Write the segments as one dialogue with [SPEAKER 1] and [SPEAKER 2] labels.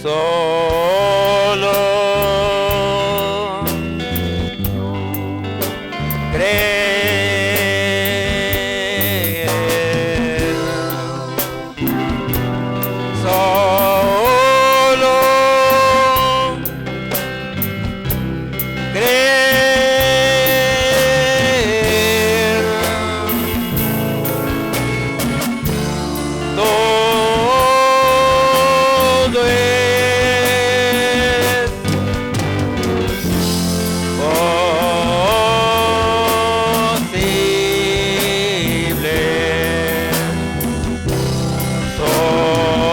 [SPEAKER 1] Solo creer, solo creer, todo es posible, solo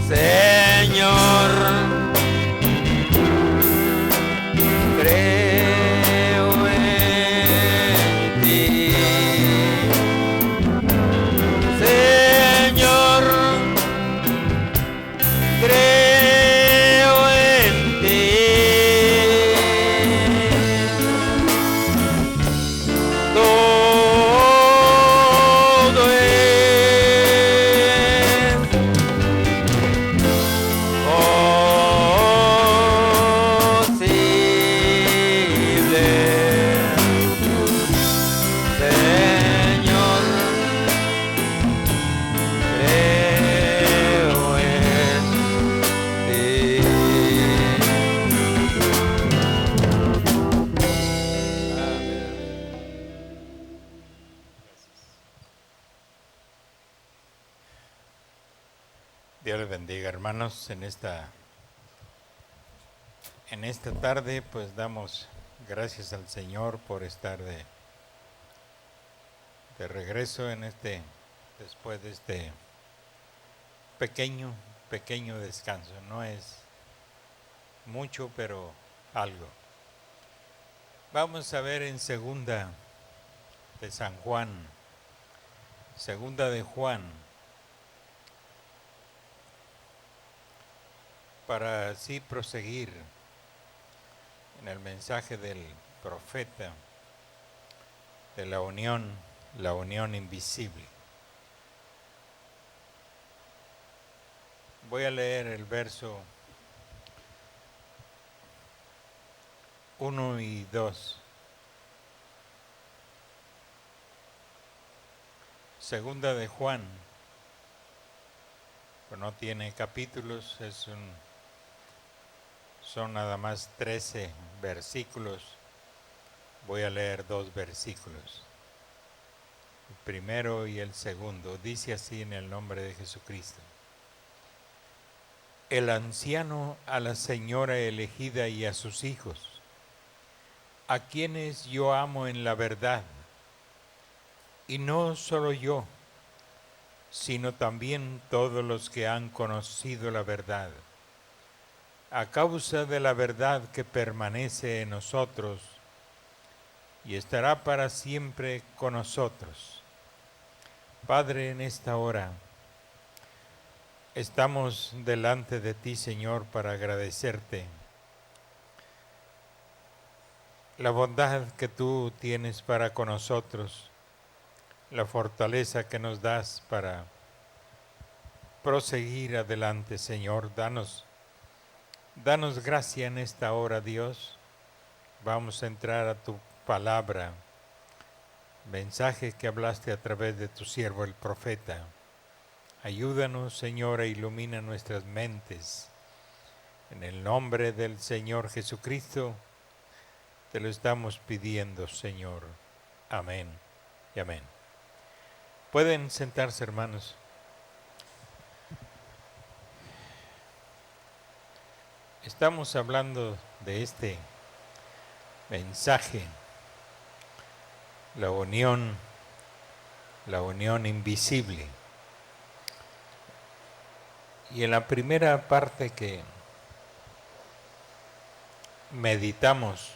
[SPEAKER 1] Señor, creo en ti. Señor, creo en ti. Todo es posible, Señor, creo en ti. Amén. Dios les bendiga, hermanos. En esta tarde, pues damos gracias al Señor por estar de regreso después de este pequeño descanso. No es mucho, pero algo. Vamos a ver en segunda de San Juan, segunda de Juan, para así proseguir en el mensaje del profeta de la unión invisible. Voy a leer el verso 1 y 2. Segunda de Juan, pues no tiene capítulos, son nada más 13 versículos. Voy a leer 2 versículos. El primero y el segundo. Dice así en el nombre de Jesucristo. El anciano a la señora elegida y a sus hijos, a quienes yo amo en la verdad, y no solo yo, sino también todos los que han conocido la verdad, a causa de la verdad que permanece en nosotros y estará para siempre con nosotros. Padre, en esta hora estamos delante de ti, Señor, para agradecerte la bondad que tú tienes para con nosotros, la fortaleza que nos das para proseguir adelante, Señor. Danos gracia en esta hora, Dios. Vamos a entrar a tu palabra, mensaje que hablaste a través de tu siervo el profeta. Ayúdanos, Señor, e ilumina nuestras mentes. En el nombre del Señor Jesucristo, te lo estamos pidiendo, Señor. Amén y amén. Pueden sentarse, hermanos. Estamos hablando de este mensaje, la unión invisible. Y en la primera parte que meditamos,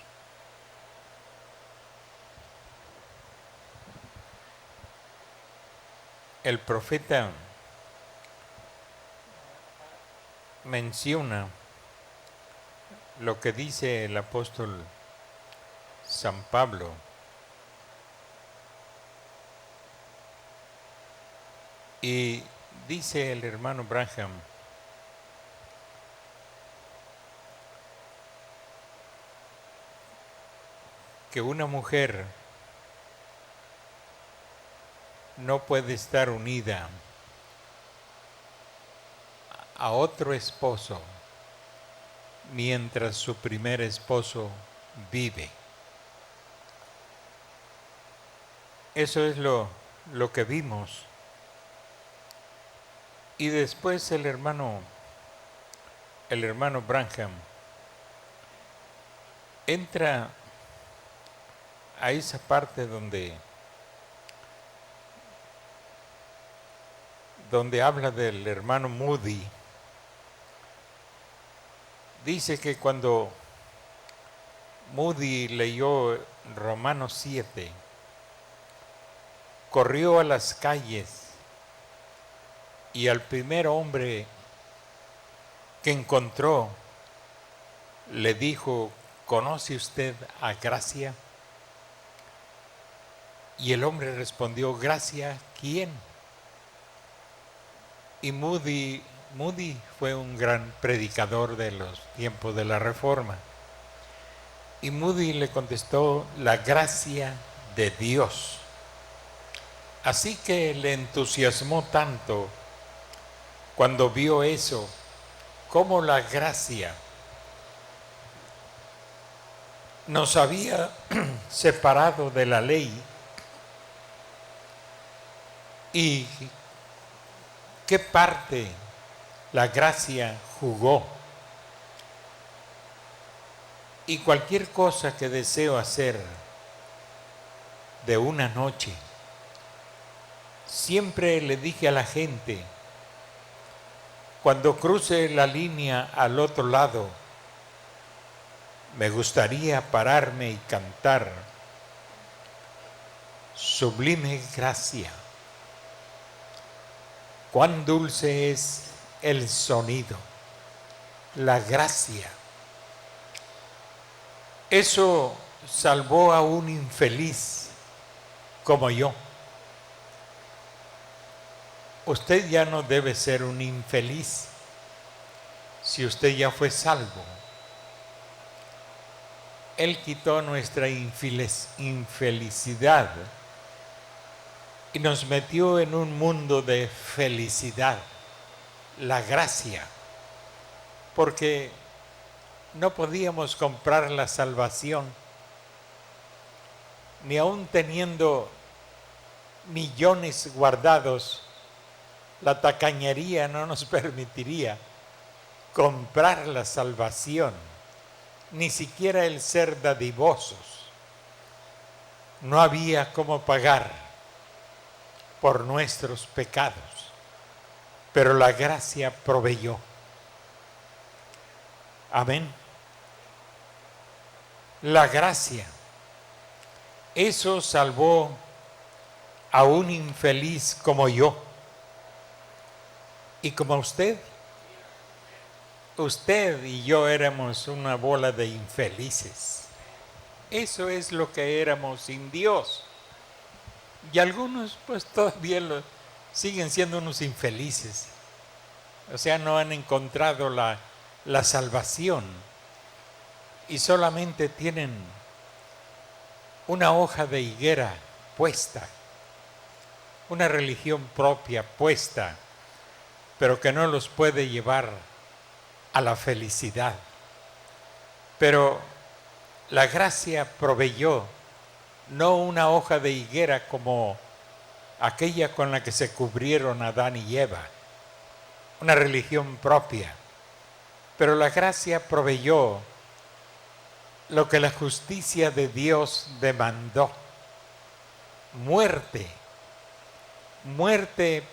[SPEAKER 1] el profeta menciona lo que dice el apóstol San Pablo. Y dice el hermano Branham que una mujer no puede estar unida a otro esposo mientras su primer esposo vive. Eso es lo que vimos. Y después el hermano Branham entra a esa parte donde habla del hermano Moody. Dice que cuando Moody leyó Romanos 7, corrió a las calles y al primer hombre que encontró le dijo: ¿conoce usted a Gracia? Y el hombre respondió: ¿Gracia quién? Y Moody fue un gran predicador de los tiempos de la Reforma. Y Moody le contestó: la gracia de Dios. Así que le entusiasmó tanto cuando vio eso, cómo la gracia nos había separado de la ley y qué parte la gracia jugó. Y cualquier cosa que deseo hacer de una noche, siempre le dije a la gente: cuando cruce la línea al otro lado, me gustaría pararme y cantar: sublime gracia, cuán dulce es el sonido, la gracia. Eso salvó a un infeliz como yo. Usted ya no debe ser un infeliz si usted ya fue salvo. Él quitó nuestra infelicidad y nos metió en un mundo de felicidad, la gracia, porque no podíamos comprar la salvación, ni aun teniendo millones guardados, la tacañería no nos permitiría comprar la salvación, ni siquiera el ser dadivosos. No había cómo pagar por nuestros pecados, pero la gracia proveyó. Amén. La gracia, eso salvó a un infeliz como yo y como usted. Usted y yo éramos una bola de infelices. Eso es lo que éramos sin Dios. Y algunos pues todavía siguen siendo unos infelices. O sea, no han encontrado la salvación y solamente tienen una hoja de higuera puesta, una religión propia puesta, pero que no los puede llevar a la felicidad. Pero la gracia proveyó no una hoja de higuera como aquella con la que se cubrieron Adán y Eva, una religión propia, pero la gracia proveyó lo que la justicia de Dios demandó: muerte, muerte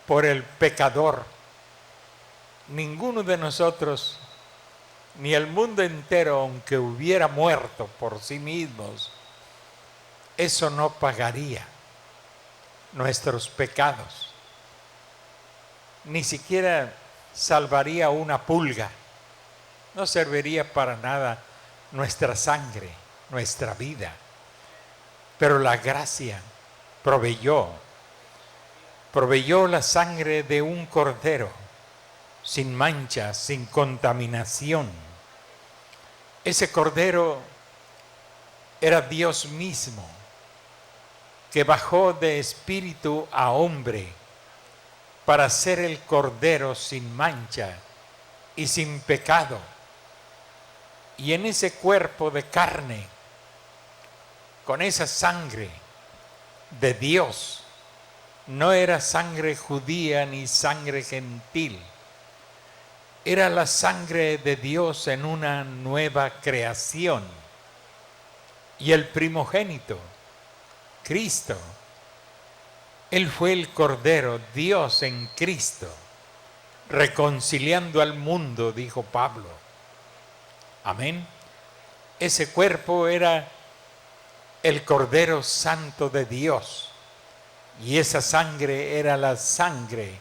[SPEAKER 1] por el pecador. Ninguno de nosotros, ni el mundo entero, aunque hubiera muerto por sí mismos, eso no pagaría nuestros pecados. Ni siquiera salvaría una pulga. no serviría para nada nuestra sangre, nuestra vida. Pero la gracia proveyó la sangre de un cordero, sin mancha, sin contaminación. Ese cordero era Dios mismo, que bajó de espíritu a hombre para ser el cordero sin mancha y sin pecado. Y en ese cuerpo de carne, con esa sangre de Dios, no era sangre judía ni sangre gentil, era la sangre de Dios en una nueva creación. Y el primogénito, Cristo, Él fue el Cordero, Dios en Cristo, reconciliando al mundo, dijo Pablo. Amén. Ese cuerpo era el Cordero Santo de Dios, y esa sangre era la sangre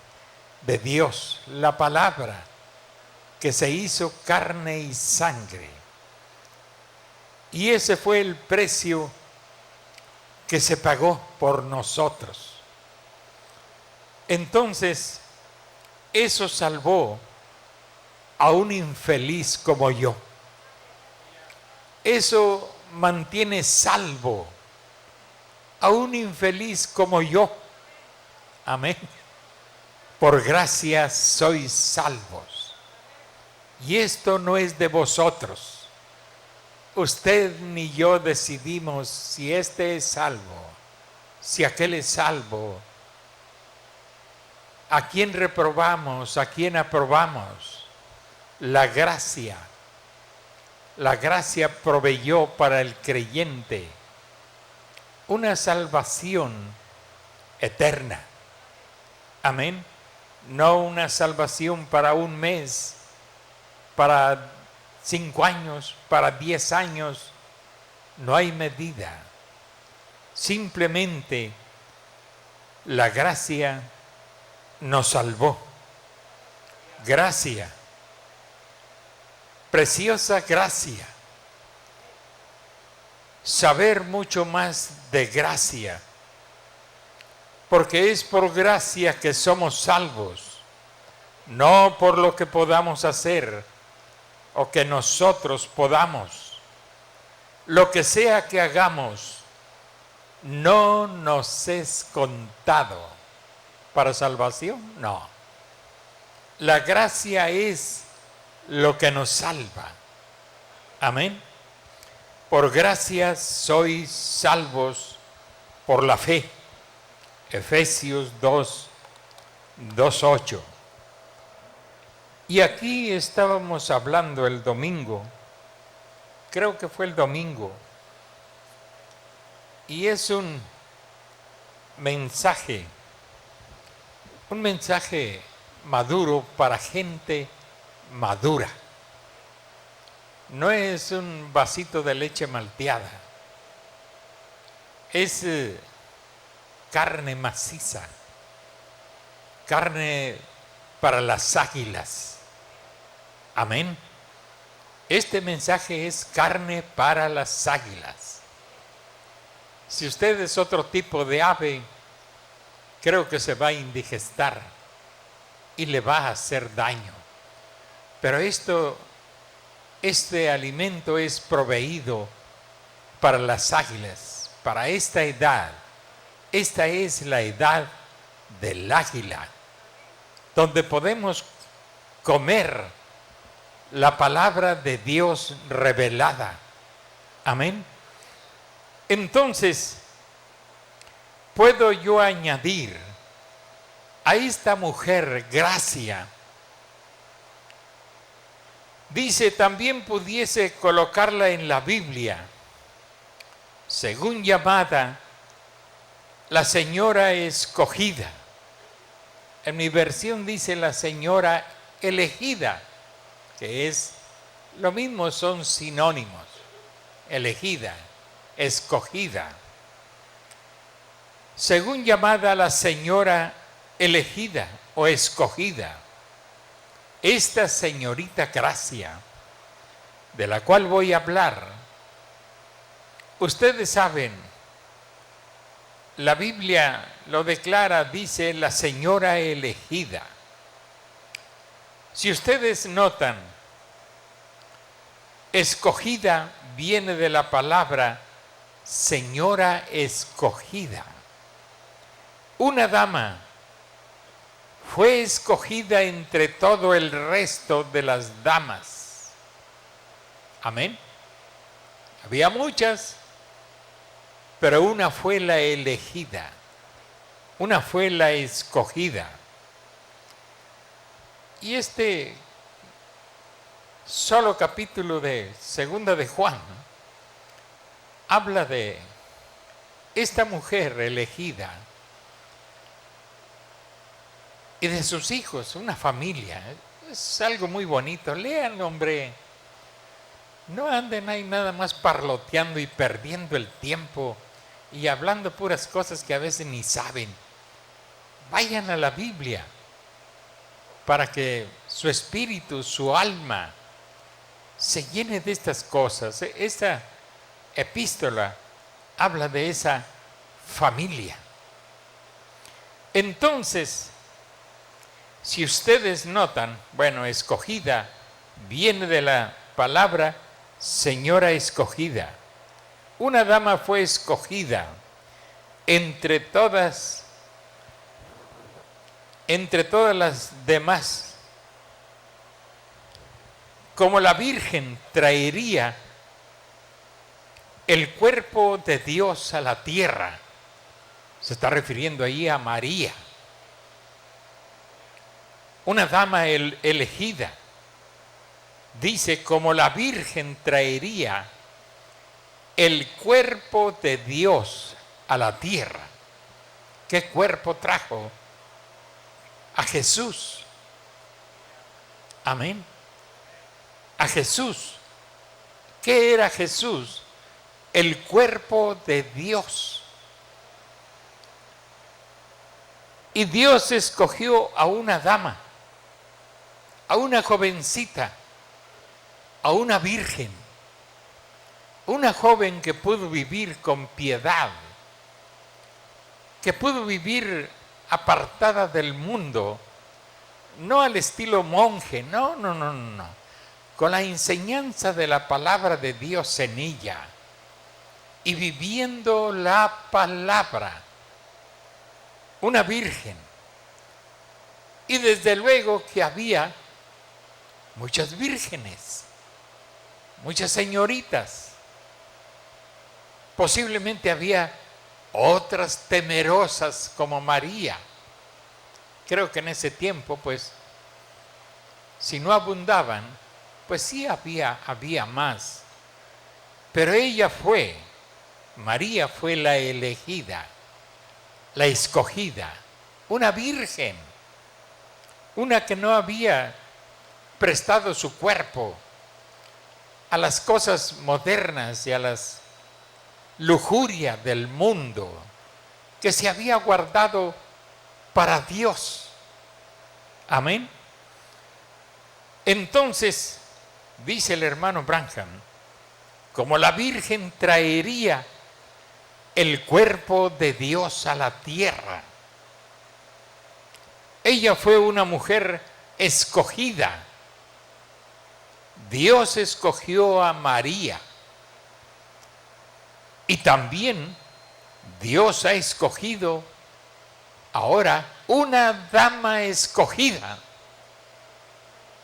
[SPEAKER 1] de Dios, la palabra que se hizo carne y sangre. Y ese fue el precio que se pagó por nosotros. Entonces, eso salvó a un infeliz como yo. Eso mantiene salvo a un infeliz como yo. Amén. Por gracia sois salvos. Y esto no es de vosotros. Usted ni yo decidimos si este es salvo, si aquel es salvo, a quién reprobamos, a quién aprobamos. La gracia proveyó para el creyente una salvación eterna. Amén. No una salvación para un mes, para 5 años, para 10 años. No hay medida. Simplemente la gracia nos salvó. Gracia. Preciosa gracia. Saber mucho más de gracia. Porque es por gracia que somos salvos. No por lo que podamos hacer o que nosotros podamos. Lo que sea que hagamos, no nos es contado para salvación, no. La gracia es lo que nos salva. Amén. Por gracia sois salvos por la fe. Efesios 2:8. Y aquí estábamos hablando el domingo, creo que fue el domingo, y es un mensaje maduro para gente madura. No es un vasito de leche malteada, es carne maciza, carne para las águilas. Amén. Este mensaje es carne para las águilas. Si usted es otro tipo de ave, creo que se va a indigestar y le va a hacer daño. Pero este alimento es proveído para las águilas, para esta edad. Esta es la edad del águila, donde podemos comer la palabra de Dios revelada. Amén. Entonces, puedo yo añadir a esta mujer gracia. Dice, también pudiese colocarla en la Biblia, según llamada, la señora escogida. En mi versión dice la señora elegida, que es lo mismo, son sinónimos. Elegida, escogida. Según llamada la señora elegida o escogida. Esta señorita Gracia de la cual voy a hablar, ustedes saben, la Biblia lo declara, dice la señora elegida. Si ustedes notan, escogida viene de la palabra señora escogida. Una dama fue escogida entre todo el resto de las damas. Amén. Había muchas, pero una fue la elegida. Una fue la escogida. Y este solo capítulo de Segunda de Juan habla de esta mujer elegida y de sus hijos, una familia. Es algo muy bonito. Léanlo, hombre. No anden ahí nada más parloteando y perdiendo el tiempo y hablando puras cosas que a veces ni saben. Vayan a la Biblia para que su espíritu, su alma, se llene de estas cosas. Esta epístola habla de esa familia. Entonces, si ustedes notan, bueno, escogida viene de la palabra señora escogida. Una dama fue escogida entre todas las demás. Como la Virgen traería el cuerpo de Dios a la tierra, se está refiriendo ahí a María. Una dama elegida. Dice, como la Virgen traería el cuerpo de Dios a la tierra. ¿Qué cuerpo trajo? A Jesús. Amén. A Jesús. ¿Qué era Jesús? El cuerpo de Dios. Y Dios escogió a una dama, a una jovencita, a una virgen, una joven que pudo vivir con piedad, que pudo vivir apartada del mundo, no al estilo monje, no, con la enseñanza de la palabra de Dios en ella y viviendo la palabra, una virgen. Y desde luego que había muchas vírgenes, muchas señoritas. Posiblemente había otras temerosas como María. Creo que en ese tiempo, pues, si no abundaban, pues sí había más. Pero María fue la elegida, la escogida, una virgen, una que no había prestado su cuerpo a las cosas modernas y a las lujurias del mundo, que se había guardado para Dios. Amén. Entonces, dice el hermano Branham, como la Virgen traería el cuerpo de Dios a la tierra, ella fue una mujer escogida. Dios escogió a María. Y también Dios ha escogido ahora una dama escogida.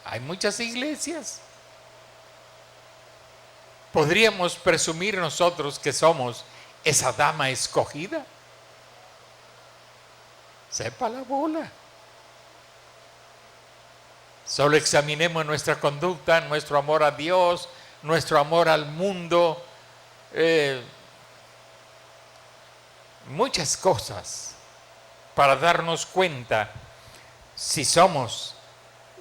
[SPEAKER 1] Hay muchas iglesias. ¿Podríamos presumir nosotros que somos esa dama escogida? Sepa la bola. Solo examinemos nuestra conducta, nuestro amor a Dios, nuestro amor al mundo, muchas cosas para darnos cuenta si somos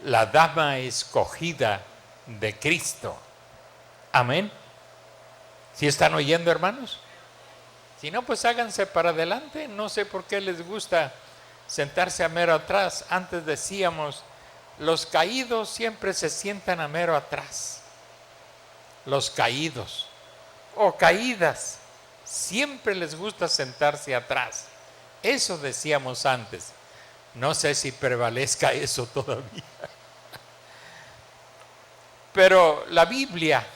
[SPEAKER 1] la dama escogida de Cristo. Amén. ¿Sí están oyendo, hermanos? Si no, pues háganse para adelante. No sé por qué les gusta sentarse a mero atrás. Antes decíamos, los caídos siempre se sientan a mero atrás. los caídos o caídas, siempre les gusta sentarse atrás. Eso decíamos antes. No sé si prevalezca eso todavía. Pero la Biblia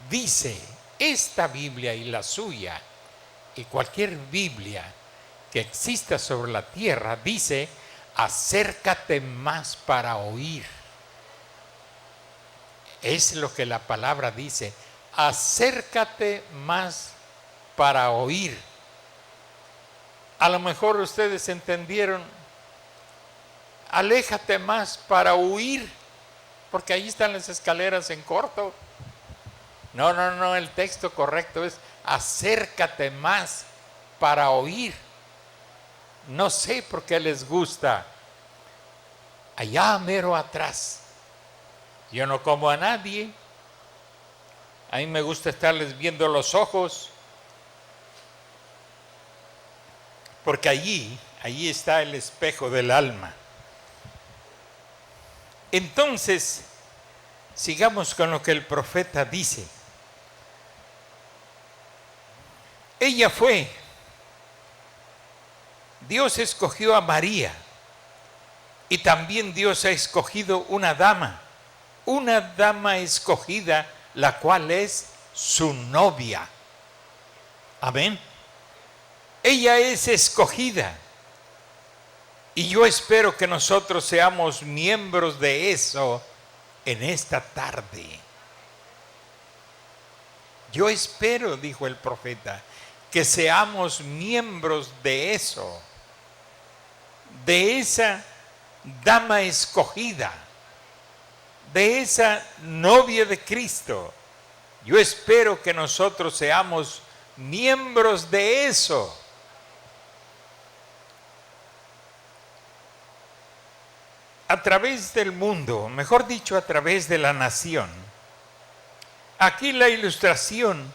[SPEAKER 1] dice, esta Biblia y la suya, y cualquier Biblia que exista sobre la tierra, dice, acércate más para oír. Es lo que la palabra dice, acércate más para oír. A lo mejor ustedes entendieron, aléjate más para huir, porque ahí están las escaleras en corto. No, el texto correcto es acércate más para oír. No sé por qué les gusta allá mero atrás. Yo no como a nadie. A mí me gusta estarles viendo los ojos, porque allí está el espejo del alma. Entonces, sigamos con lo que el profeta dice. Ella fue, Dios escogió a María, y también Dios ha escogido una dama escogida, la cual es su novia. Amén. Ella es escogida. Y yo espero que nosotros seamos miembros de eso en esta tarde. Yo espero, dijo el profeta, que seamos miembros de eso, de esa dama escogida, de esa novia de Cristo. Yo espero que nosotros seamos miembros de eso. A través del mundo, mejor dicho, a través de la nación. Aquí la ilustración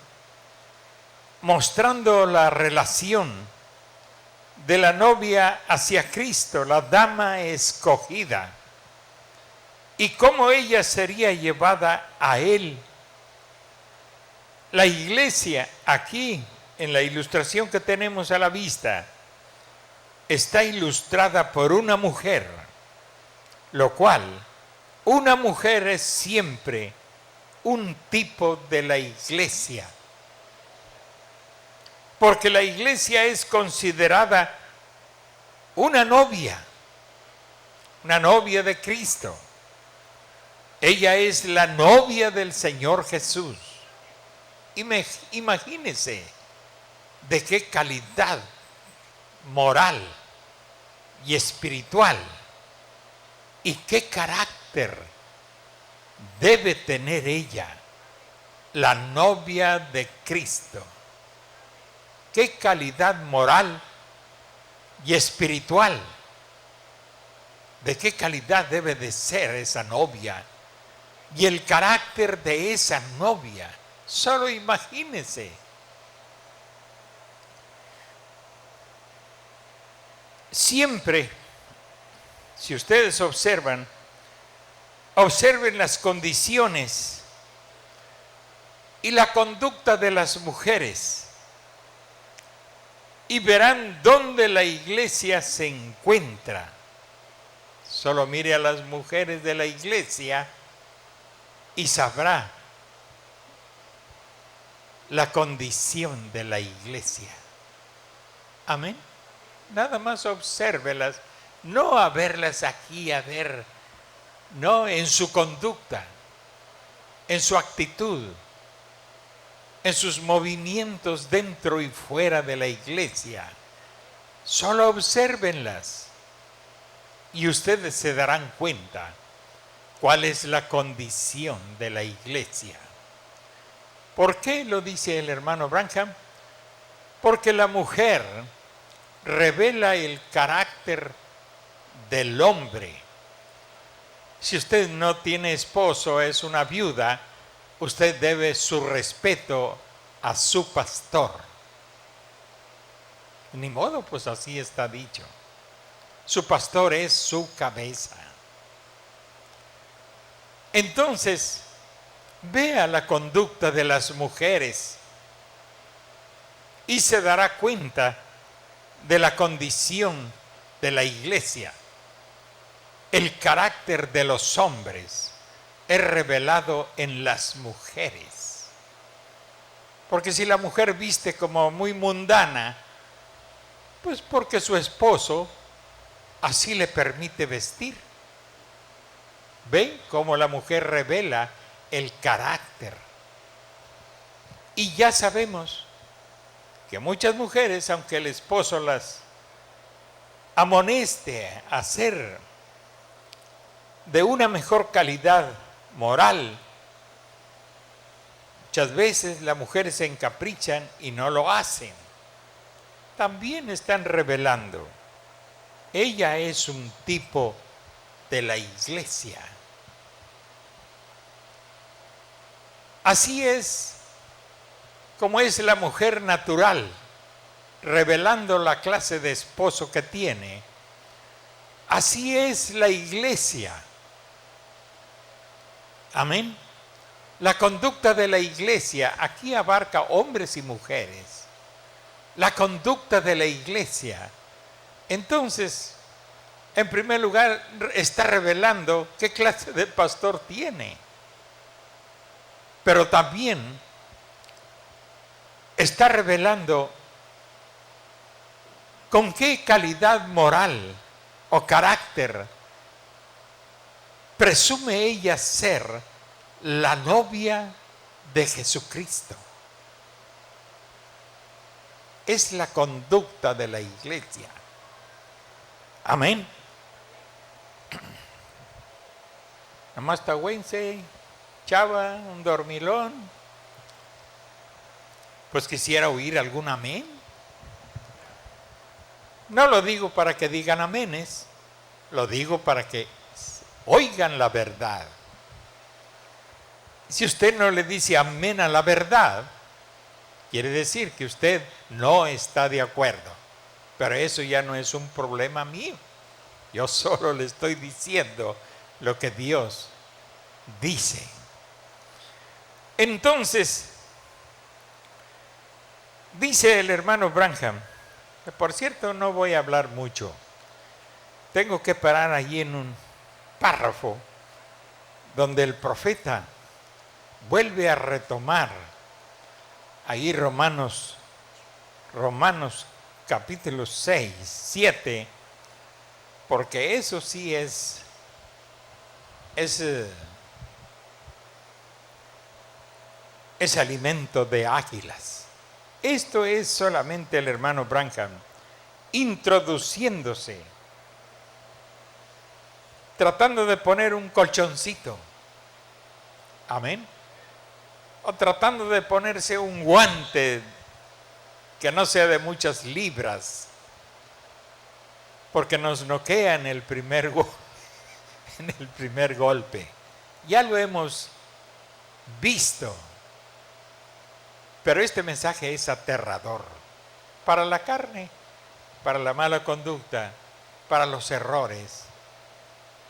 [SPEAKER 1] mostrando la relación de la novia hacia Cristo, la dama escogida, y cómo ella sería llevada a Él. La iglesia, aquí en la ilustración que tenemos a la vista, está ilustrada por una mujer, lo cual, una mujer es siempre un tipo de la iglesia. Porque la iglesia es considerada una novia de Cristo. Ella es la novia del Señor Jesús. Imagínense de qué calidad moral y espiritual y qué carácter debe tener ella, la novia de Cristo. Qué calidad moral y espiritual. De qué calidad debe de ser esa novia y el carácter de esa novia. Solo imagínense. Siempre, si ustedes observen las condiciones y la conducta de las mujeres y verán dónde la iglesia se encuentra. Solo mire a las mujeres de la iglesia y sabrá la condición de la iglesia. Amén. Nada más obsérvelas, no a verlas aquí, no, en su conducta, en su actitud, en sus movimientos dentro y fuera de la iglesia. Solo obsérvenlas y ustedes se darán cuenta cuál es la condición de la iglesia. ¿Por qué lo dice el hermano Branham? Porque la mujer revela el carácter del hombre. Si usted no tiene esposo, es una viuda, usted debe su respeto a su pastor. Ni modo, pues así está dicho. Su pastor es su cabeza. Entonces, Vea la conducta de las mujeres y se dará cuenta de la condición de la iglesia. El carácter de los hombres es revelado en las mujeres. Porque si la mujer viste como muy mundana, pues porque su esposo así le permite vestir. ¿Ven cómo la mujer revela el carácter? Y ya sabemos que muchas mujeres, aunque el esposo las amoneste a ser de una mejor calidad moral, muchas veces las mujeres se encaprichan y no lo hacen. También están revelando. Ella es un tipo de la iglesia. Así es como es la mujer natural, revelando la clase de esposo que tiene. Así es la iglesia. Amén. La conducta de la iglesia aquí abarca hombres y mujeres. La conducta de la iglesia. Entonces, en primer lugar, está revelando qué clase de pastor tiene. Pero también está revelando con qué calidad moral o carácter presume ella ser la novia de Jesucristo. Es la conducta de la iglesia. Amén. Nomás tahuense, chava, un dormilón. Pues quisiera oír algún amén. No lo digo para que digan aménes, lo digo para que oigan la verdad. Si usted no le dice amén a la verdad, quiere decir que usted no está de acuerdo. Pero eso ya no es un problema mío. Yo solo le estoy diciendo lo que Dios dice. Entonces, dice el hermano Branham, que por cierto no voy a hablar mucho. Tengo que parar allí en un párrafo donde el profeta vuelve a retomar ahí Romanos capítulo 6, 7, porque eso sí es alimento de águilas. Esto es solamente el hermano Branham introduciéndose, tratando de poner un colchoncito. Amén. O tratando de ponerse un guante que no sea de muchas libras, porque nos noquea en el primer golpe. Ya lo hemos visto. Pero este mensaje es aterrador para la carne, para la mala conducta, para los errores,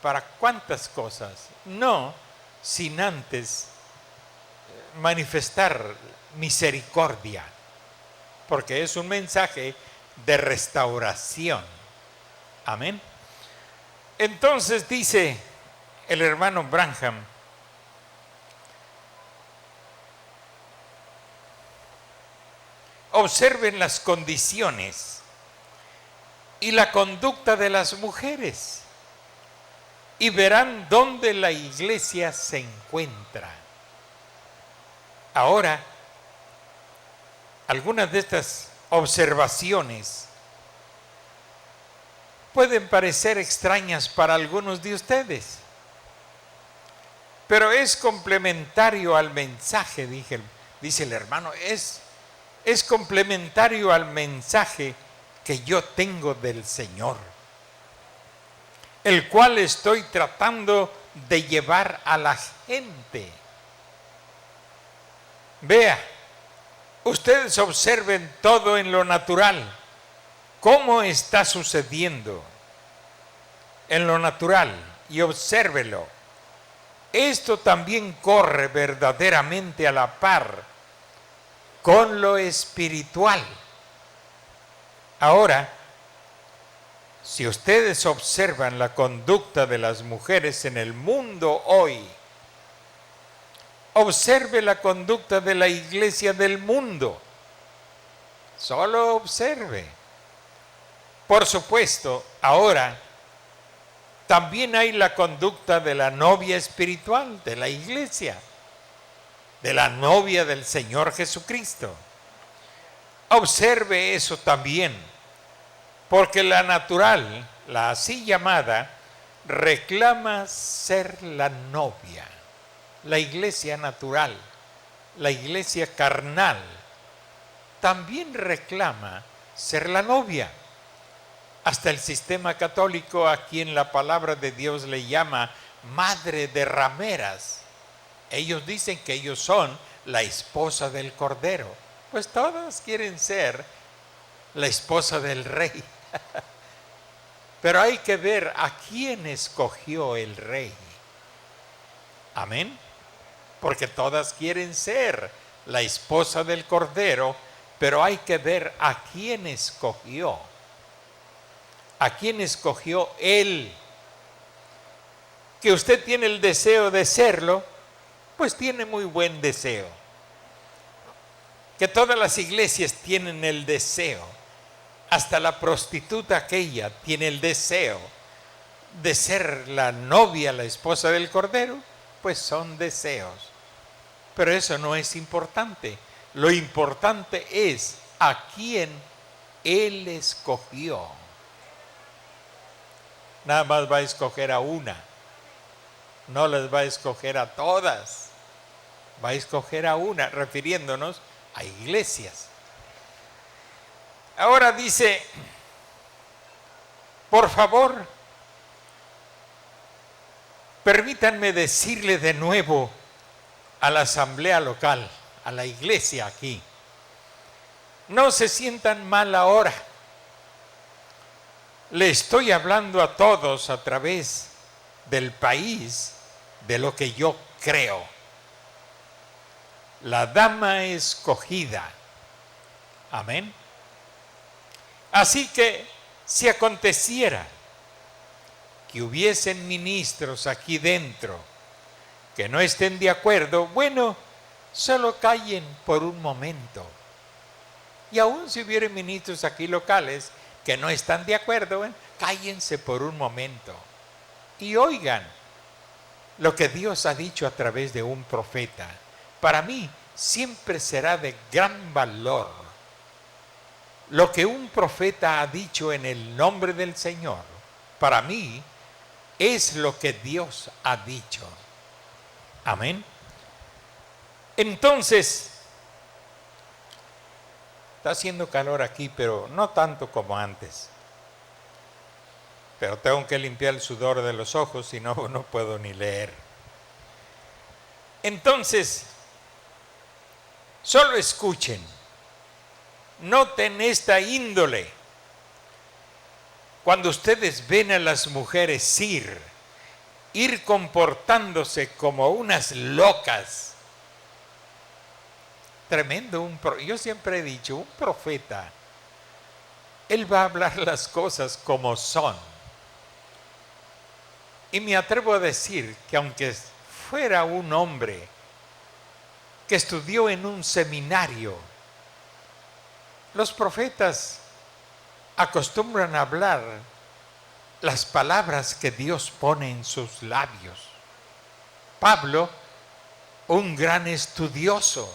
[SPEAKER 1] para cuántas cosas. No sin antes manifestar misericordia, porque es un mensaje de restauración. Amén. Entonces dice el hermano Branham, observen las condiciones y la conducta de las mujeres y verán dónde la iglesia se encuentra. Ahora, algunas de estas observaciones pueden parecer extrañas para algunos de ustedes, pero es complementario al mensaje, dice el hermano, es complementario al mensaje que yo tengo del Señor, el cual estoy tratando de llevar a la gente. Vea, ustedes observen todo en lo natural, cómo está sucediendo en lo natural, y obsérvelo. esto también corre verdaderamente a la par con lo espiritual. Ahora, si ustedes observan la conducta de las mujeres en el mundo hoy, observe la conducta de la iglesia del mundo. Solo observe. Por supuesto, ahora también hay la conducta de la novia espiritual de la iglesia, de la novia del Señor Jesucristo. Observe eso también, porque la natural, la así llamada, reclama ser la novia. La iglesia natural, la iglesia carnal, también reclama ser la novia. Hasta el sistema católico, a quien la palabra de Dios le llama madre de rameras, ellos dicen que ellos son la esposa del Cordero. Pues todas quieren ser la esposa del Rey. Pero hay que ver a quién escogió el Rey. Amén. Porque todas quieren ser la esposa del Cordero, pero hay que ver a quién escogió. ¿A quién escogió Él? Que usted tiene el deseo de serlo, pues tiene muy buen deseo. Que todas las iglesias tienen el deseo. Hasta la prostituta aquella tiene el deseo de ser la novia, la esposa del Cordero, pues son deseos. Pero eso no es importante. Lo importante es a quién Él escogió. Nada más va a escoger a una. No las va a escoger a todas. Va a escoger a una, refiriéndonos a iglesias. Ahora dice, por favor, permítanme decirle de nuevo a la asamblea local, a la iglesia aquí, no se sientan mal ahora. Le estoy hablando a todos a través del país de lo que yo creo. La dama escogida. Amén. Así que si aconteciera que hubiesen ministros aquí dentro que no estén de acuerdo, bueno, solo callen por un momento. Y aún si hubiera ministros aquí locales que no están de acuerdo, cállense por un momento y oigan lo que Dios ha dicho a través de un profeta. Para mí siempre será de gran valor lo que un profeta ha dicho en el nombre del Señor. Para mí es lo que Dios ha dicho. Amén. Entonces, está haciendo calor aquí, pero no tanto como antes. Pero tengo que limpiar el sudor de los ojos, si no, no puedo ni leer. Entonces, solo escuchen. Noten esta índole. Cuando ustedes ven a las mujeres ir comportándose como unas locas. Tremendo. Yo siempre he dicho, un profeta, él va a hablar las cosas como son. Y me atrevo a decir que aunque fuera un hombre que estudió en un seminario, los profetas acostumbran a hablar las palabras que Dios pone en sus labios. Pablo, un gran estudioso,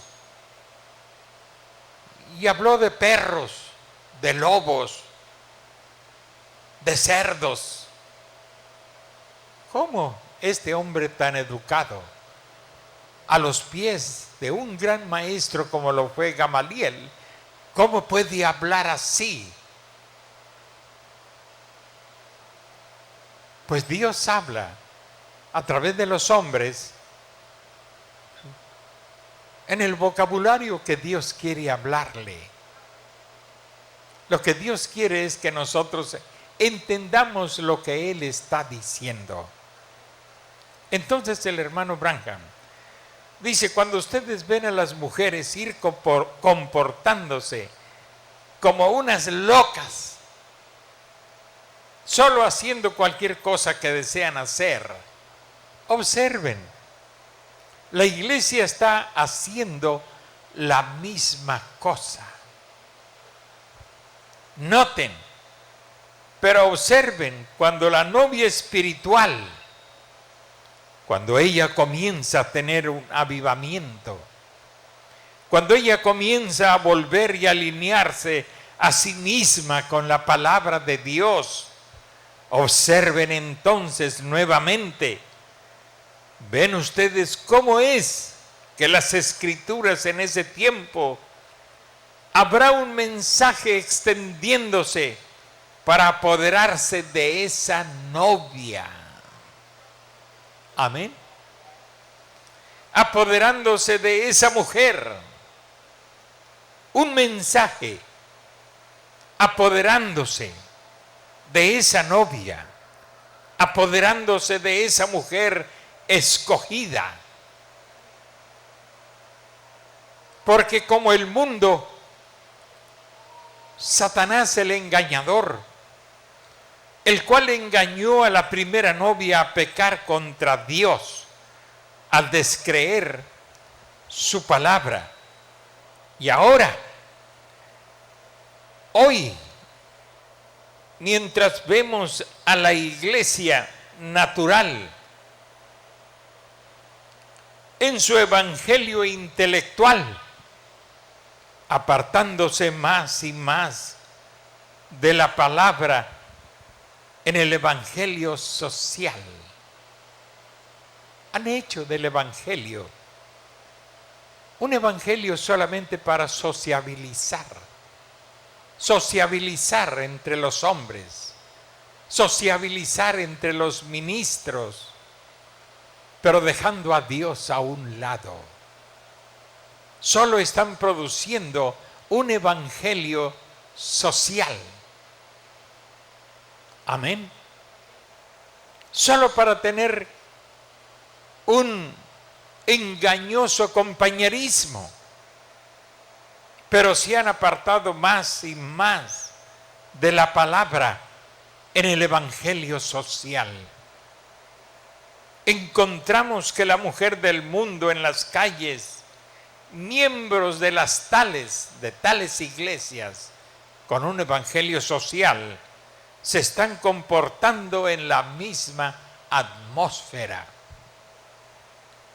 [SPEAKER 1] y habló de perros, de lobos, de cerdos. ¿Cómo este hombre tan educado, a los pies de un gran maestro como lo fue Gamaliel, cómo puede hablar así? Pues Dios habla a través de los hombres en el vocabulario que Dios quiere hablarle. Lo que Dios quiere es que nosotros entendamos lo que Él está diciendo. Entonces el hermano Branham dice, cuando ustedes ven a las mujeres ir comportándose como unas locas, solo haciendo cualquier cosa que desean hacer, observen, la iglesia está haciendo la misma cosa. Noten, pero observen, cuando la novia espiritual, cuando ella comienza a tener un avivamiento, cuando ella comienza a volver y alinearse a sí misma con la palabra de Dios, observen entonces nuevamente, ven ustedes cómo es que las escrituras en ese tiempo habrá un mensaje extendiéndose para apoderarse de esa novia. Amén. Apoderándose de esa mujer. Un mensaje apoderándose de esa novia, apoderándose de esa mujer escogida. Porque como el mundo, Satanás el engañador, el cual engañó a la primera novia a pecar contra Dios al descreer su palabra. Y ahora, hoy, mientras vemos a la iglesia natural en su evangelio intelectual, apartándose más y más de la palabra en el evangelio social, han hecho del evangelio un evangelio solamente para sociabilizar entre los hombres, sociabilizar entre los ministros, pero dejando a Dios a un lado. Solo están produciendo un evangelio social. Amén. Solo para tener un engañoso compañerismo. Pero se han apartado más y más de la palabra en el evangelio social. Encontramos que la mujer del mundo en las calles, miembros de tales iglesias con un evangelio social, se están comportando en la misma atmósfera.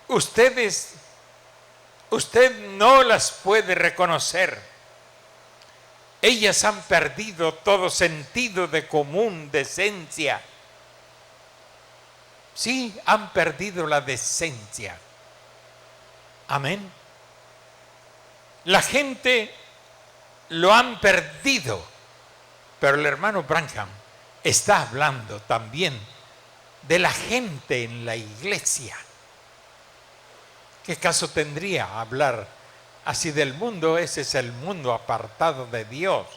[SPEAKER 1] Usted no las puede reconocer. Ellas han perdido todo sentido de común decencia. Sí, han perdido la decencia. Amén. La gente lo han perdido, pero el hermano Branham está hablando también de la gente en la iglesia. ¿Qué caso tendría hablar así del mundo? Ese es el mundo apartado de Dios,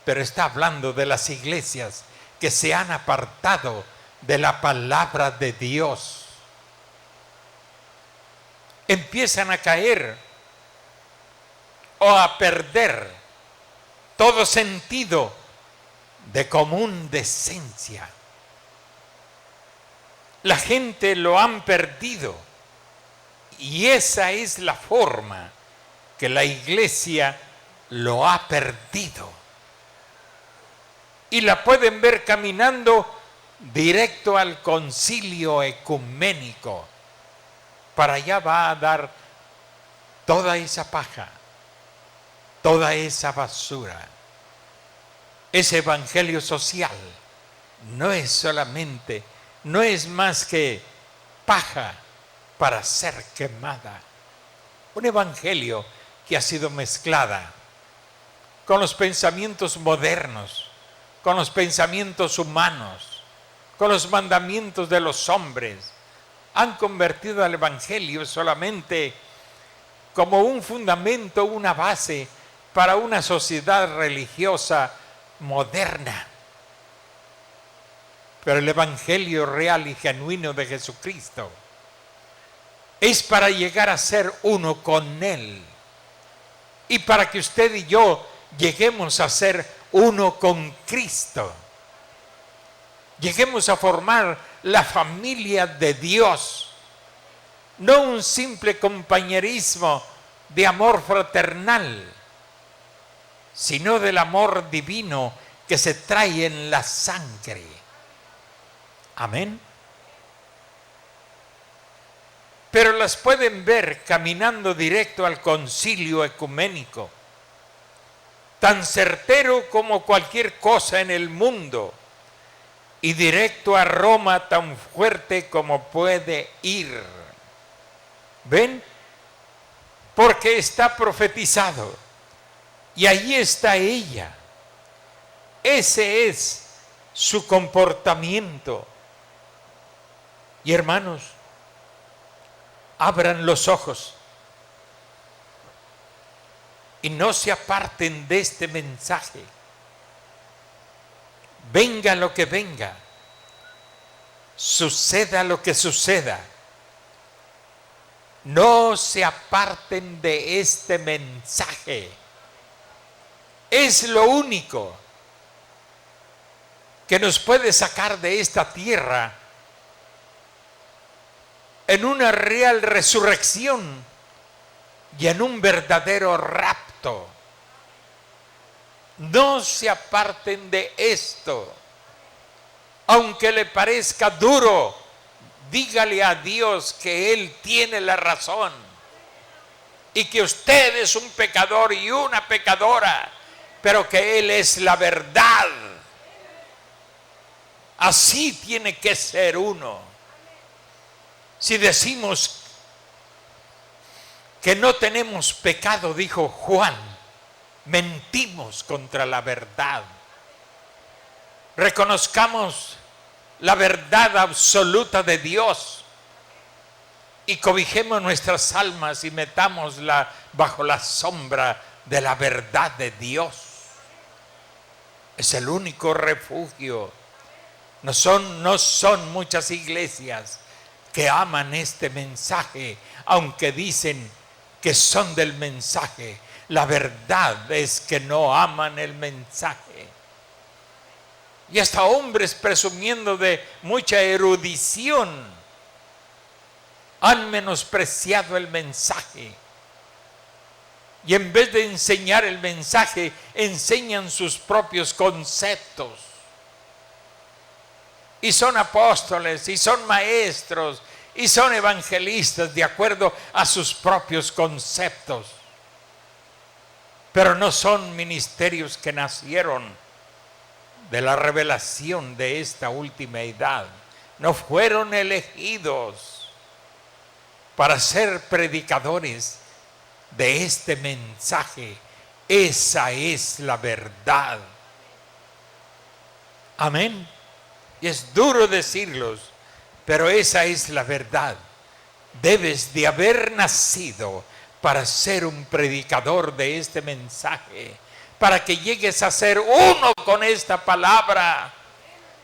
[SPEAKER 1] pero está hablando de las iglesias que se han apartado de la palabra de Dios. Empiezan a caer o a perder todo sentido de común decencia. La gente lo han perdido y esa es la forma que la iglesia lo ha perdido. Y la pueden ver caminando directo al concilio ecuménico. Para allá va a dar toda esa paja, toda esa basura. Ese evangelio social no es más que paja para ser quemada. Un evangelio que ha sido mezclada con los pensamientos modernos, con los pensamientos humanos, con los mandamientos de los hombres. Han convertido al evangelio solamente como un fundamento, una base para una sociedad religiosa moderna. Pero el evangelio real y genuino de Jesucristo es para llegar a ser uno con Él. Y para que usted y yo lleguemos a ser uno con Cristo. Lleguemos a formar la familia de Dios. No un simple compañerismo de amor fraternal, sino del amor divino que se trae en la sangre. Amén. Pero las pueden ver caminando directo al concilio ecuménico, tan certero como cualquier cosa en el mundo, y directo a Roma tan fuerte como puede ir. ¿Ven? Porque está profetizado, y allí está ella. Ese es su comportamiento. Y hermanos, abran los ojos y no se aparten de este mensaje. Venga lo que venga, suceda lo que suceda, no se aparten de este mensaje. Es lo único que nos puede sacar de esta tierra en una real resurrección y en un verdadero rapto. No se aparten de esto. Aunque le parezca duro, dígale a Dios que Él tiene la razón y que usted es un pecador y una pecadora, pero que Él es la verdad. Así tiene que ser uno. Si decimos que no tenemos pecado, dijo Juan, mentimos contra la verdad. Reconozcamos la verdad absoluta de Dios y cobijemos nuestras almas y metámosla bajo la sombra de la verdad de Dios. Es el único refugio. No son muchas iglesias que aman este mensaje, aunque dicen que son del mensaje. La verdad es que no aman el mensaje. Y hasta hombres presumiendo de mucha erudición han menospreciado el mensaje. Y en vez de enseñar el mensaje, enseñan sus propios conceptos. Y son apóstoles, y son maestros, y son evangelistas de acuerdo a sus propios conceptos. Pero no son ministerios que nacieron de la revelación de esta última edad. No fueron elegidos para ser predicadores de este mensaje. Esa es la verdad. Amén. Y es duro decirlos, pero esa es la verdad. Debes de haber nacido para ser un predicador de este mensaje, para que llegues a ser uno con esta palabra.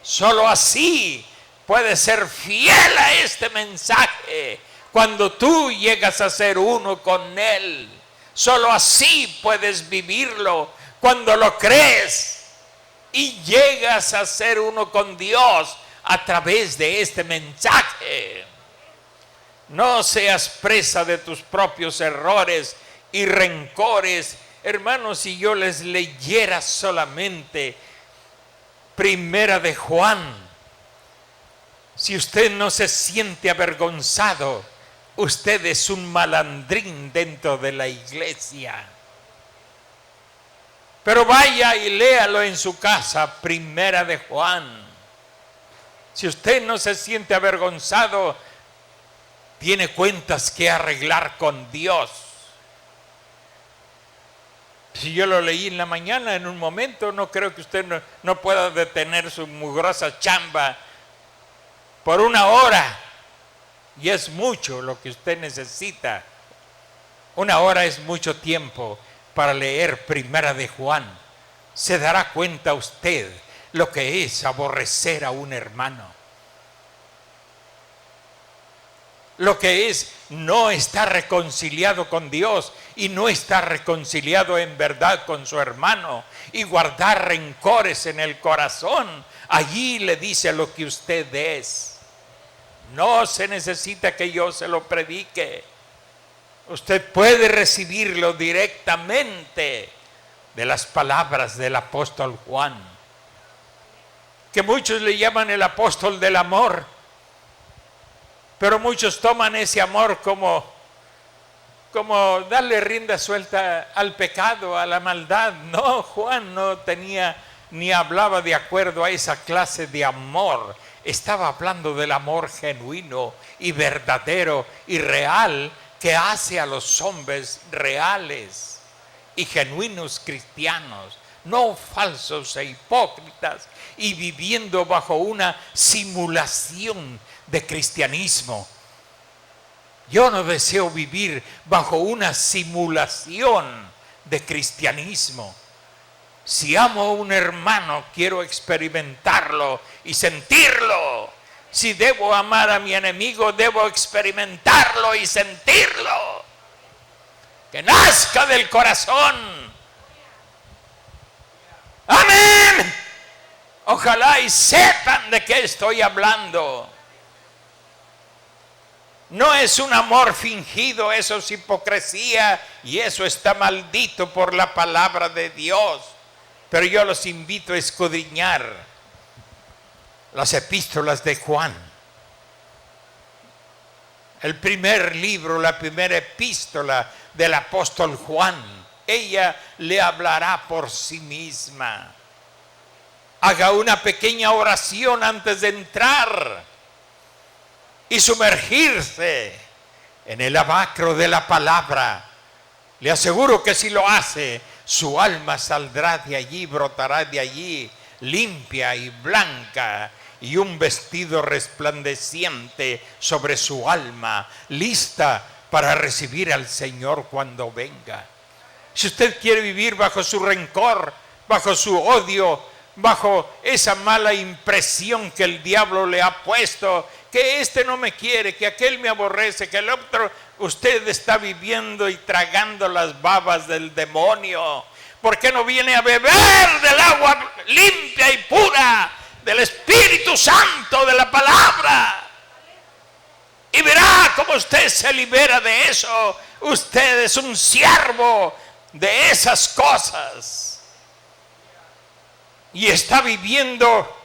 [SPEAKER 1] Solo así puedes ser fiel a este mensaje, cuando tú llegas a ser uno con Él. Solo así puedes vivirlo, cuando lo crees y llegas a ser uno con Dios a través de este mensaje. No seas presa de tus propios errores y rencores. Hermanos, si yo les leyera solamente Primera de Juan, si usted no se siente avergonzado, usted es un malandrín dentro de la iglesia. Pero vaya y léalo en su casa, Primera de Juan. Si usted no se siente avergonzado, tiene cuentas que arreglar con Dios. Si yo lo leí en la mañana, en un momento, no creo que usted no pueda detener su mugrosa chamba por una hora. Y es mucho lo que usted necesita. Una hora es mucho tiempo para leer Primera de Juan. Se dará cuenta usted lo que es aborrecer a un hermano, lo que es no estar reconciliado con Dios y no estar reconciliado en verdad con su hermano y guardar rencores en el corazón, allí le dice lo que usted es. No se necesita que yo se lo predique. Usted puede recibirlo directamente de las palabras del apóstol Juan, que muchos le llaman el apóstol del amor, pero muchos toman ese amor como darle rienda suelta al pecado, a la maldad. No, Juan no tenía ni hablaba de acuerdo a esa clase de amor. Estaba hablando del amor genuino y verdadero y real que hace a los hombres reales y genuinos cristianos, no falsos e hipócritas y viviendo bajo una simulación de cristianismo. Yo no deseo vivir bajo una simulación de cristianismo. Si amo a un hermano, quiero experimentarlo y sentirlo. Si debo amar a mi enemigo, debo experimentarlo y sentirlo. Que nazca del corazón. Amén. Ojalá y sepan de qué estoy hablando. No es un amor fingido, eso es hipocresía y eso está maldito por la palabra de Dios. Pero yo los invito a escudriñar las epístolas de Juan. El primer libro, la primera epístola del apóstol Juan. Ella le hablará por sí misma. Haga una pequeña oración antes de entrar y sumergirse en el lavacro de la palabra. Le aseguro que si lo hace, su alma saldrá de allí, brotará de allí, limpia y blanca, y un vestido resplandeciente sobre su alma, lista para recibir al Señor cuando venga. Si usted quiere vivir bajo su rencor, bajo su odio, bajo esa mala impresión que el diablo le ha puesto, que este no me quiere, que aquel me aborrece, que el otro, usted está viviendo y tragando las babas del demonio. ¿Por qué no viene a beber del agua limpia y pura del Espíritu Santo, de la palabra? Y verá cómo usted se libera de eso. Usted es un siervo de esas cosas y está viviendo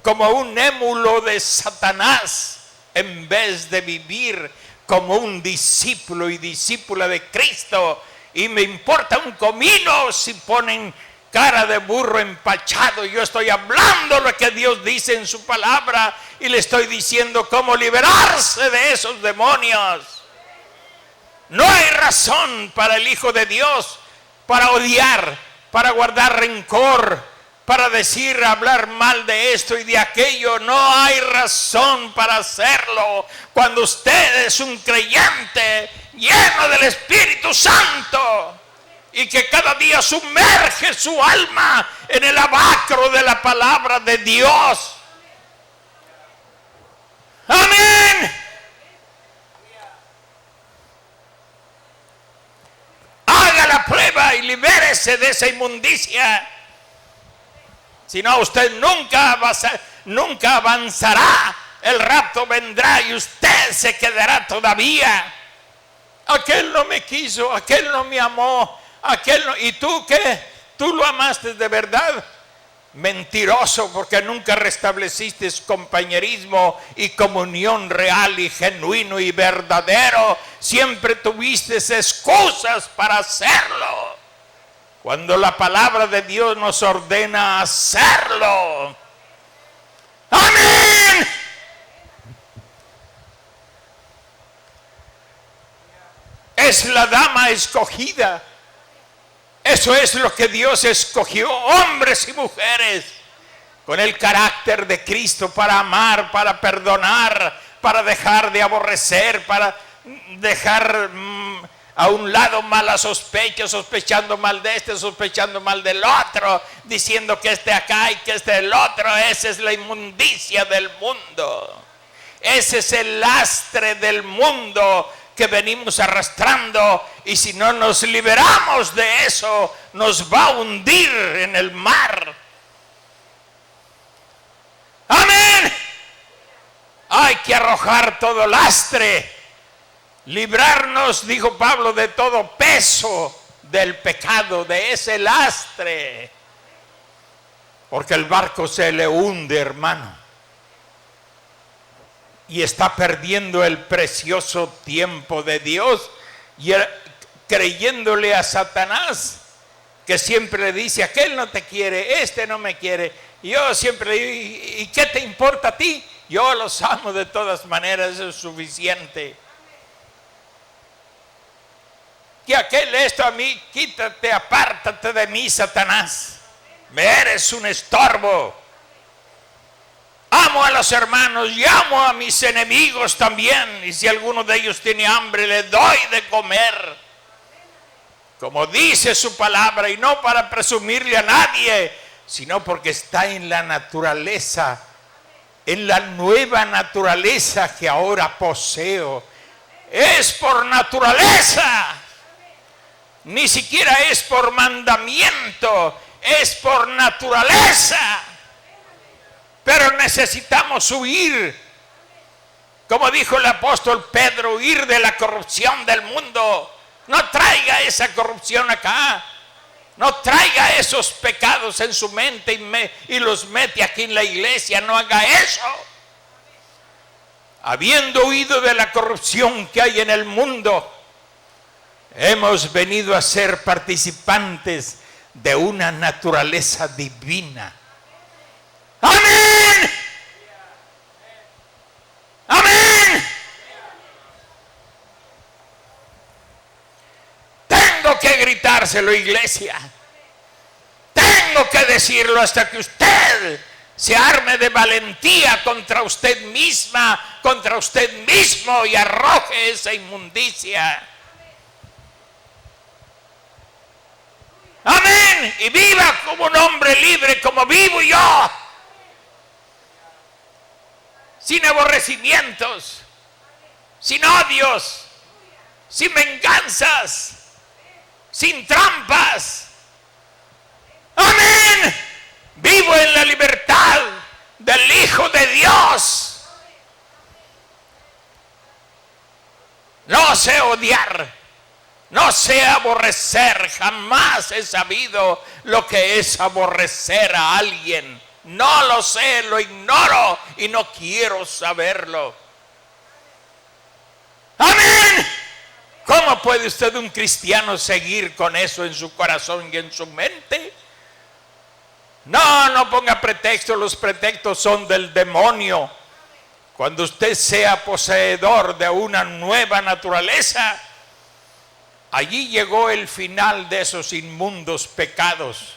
[SPEAKER 1] como un émulo de Satanás en vez de vivir como un discípulo y discípula de Cristo. Y me importa un comino si ponen cara de burro empachado. Yo estoy hablando lo que Dios dice en su palabra y le estoy diciendo cómo liberarse de esos demonios. No hay razón para el Hijo de Dios para odiar, para guardar rencor, para decir, hablar mal de esto y de aquello. No hay razón para hacerlo cuando usted es un creyente lleno del Espíritu Santo y que cada día sumerge su alma en el lavacro de la palabra de Dios. Amén. Haga la prueba y libérese de esa inmundicia. Si no, usted nunca avanzará. El rapto vendrá y usted se quedará todavía. Aquel no me quiso, aquel no me amó, aquel no. ¿Y tú qué? ¿Tú lo amaste de verdad? Mentiroso, porque nunca restableciste compañerismo y comunión real y genuino y verdadero. Siempre tuviste excusas para hacerlo, cuando la palabra de Dios nos ordena hacerlo. ¡Amén! Es la dama escogida. Eso es lo que Dios escogió, hombres y mujeres con el carácter de Cristo, para amar, para perdonar, para dejar de aborrecer, para dejar a un lado mala sospecha, sospechando mal de este, sospechando mal del otro, diciendo que este acá y que este el otro. Esa es la inmundicia del mundo. Ese es el lastre del mundo que venimos arrastrando, y si no nos liberamos de eso, nos va a hundir en el mar. Amén. Hay que arrojar todo lastre, librarnos, dijo Pablo, de todo peso del pecado, de ese lastre, porque el barco se le hunde, hermano, y está perdiendo el precioso tiempo de Dios y creyéndole a Satanás, que siempre le dice: aquel no te quiere, este no me quiere. Y yo siempre le digo: ¿y qué te importa a ti? Yo los amo de todas maneras, eso es suficiente. Que aquel esto a mí, quítate, apártate de mí, Satanás, me eres un estorbo. Amo a los hermanos y amo a mis enemigos también, y si alguno de ellos tiene hambre, le doy de comer, como dice su palabra, y no para presumirle a nadie, sino porque está en la naturaleza, en la nueva naturaleza que ahora poseo. Es por naturaleza, ni siquiera es por mandamiento, es por naturaleza. Pero necesitamos huir, como dijo el apóstol Pedro, huir de la corrupción del mundo. No traiga esa corrupción acá, no traiga esos pecados en su mente y los mete aquí en la iglesia. No haga eso. Habiendo huido de la corrupción que hay en el mundo, hemos venido a ser participantes de una naturaleza divina. ¡Amén! ¡Amén! Tengo que gritárselo, iglesia. Tengo que decirlo hasta que usted se arme de valentía contra usted misma, contra usted mismo, y arroje esa inmundicia. Amén. Y viva como un hombre libre, como vivo yo. Sin aborrecimientos, sin odios, sin venganzas, sin trampas. Amén. Vivo en la libertad del Hijo de Dios. No sé odiar, no sé aborrecer. Jamás he sabido lo que es aborrecer a alguien. No lo sé, lo ignoro y no quiero saberlo. Amén. ¿Cómo puede usted, un cristiano, seguir con eso en su corazón y en su mente? No ponga pretextos. Los pretextos son del demonio. Cuando usted sea poseedor de una nueva naturaleza, allí llegó el final de esos inmundos pecados.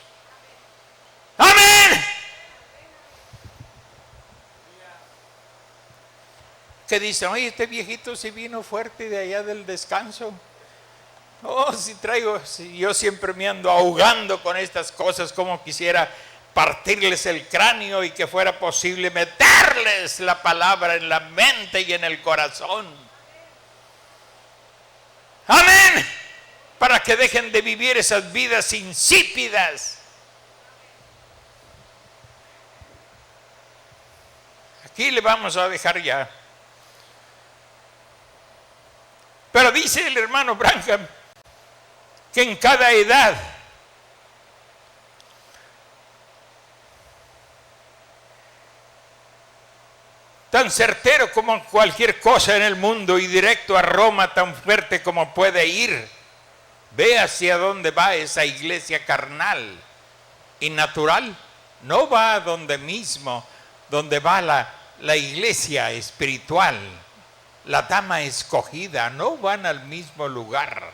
[SPEAKER 1] Amén. Que dicen: oye, este viejito sí vino fuerte de allá del descanso. Oh, si traigo, si yo siempre me ando ahogando con estas cosas, como quisiera partirles el cráneo y que fuera posible meterles la palabra en la mente y en el corazón. Amén. Para que dejen de vivir esas vidas insípidas. Aquí le vamos a dejar ya. Pero dice el hermano Branham que en cada edad tan certero como cualquier cosa en el mundo y directo a Roma, tan fuerte como puede ir, ve hacia dónde va esa iglesia carnal y natural. No va a donde mismo, donde va la iglesia espiritual. La dama escogida, no van al mismo lugar.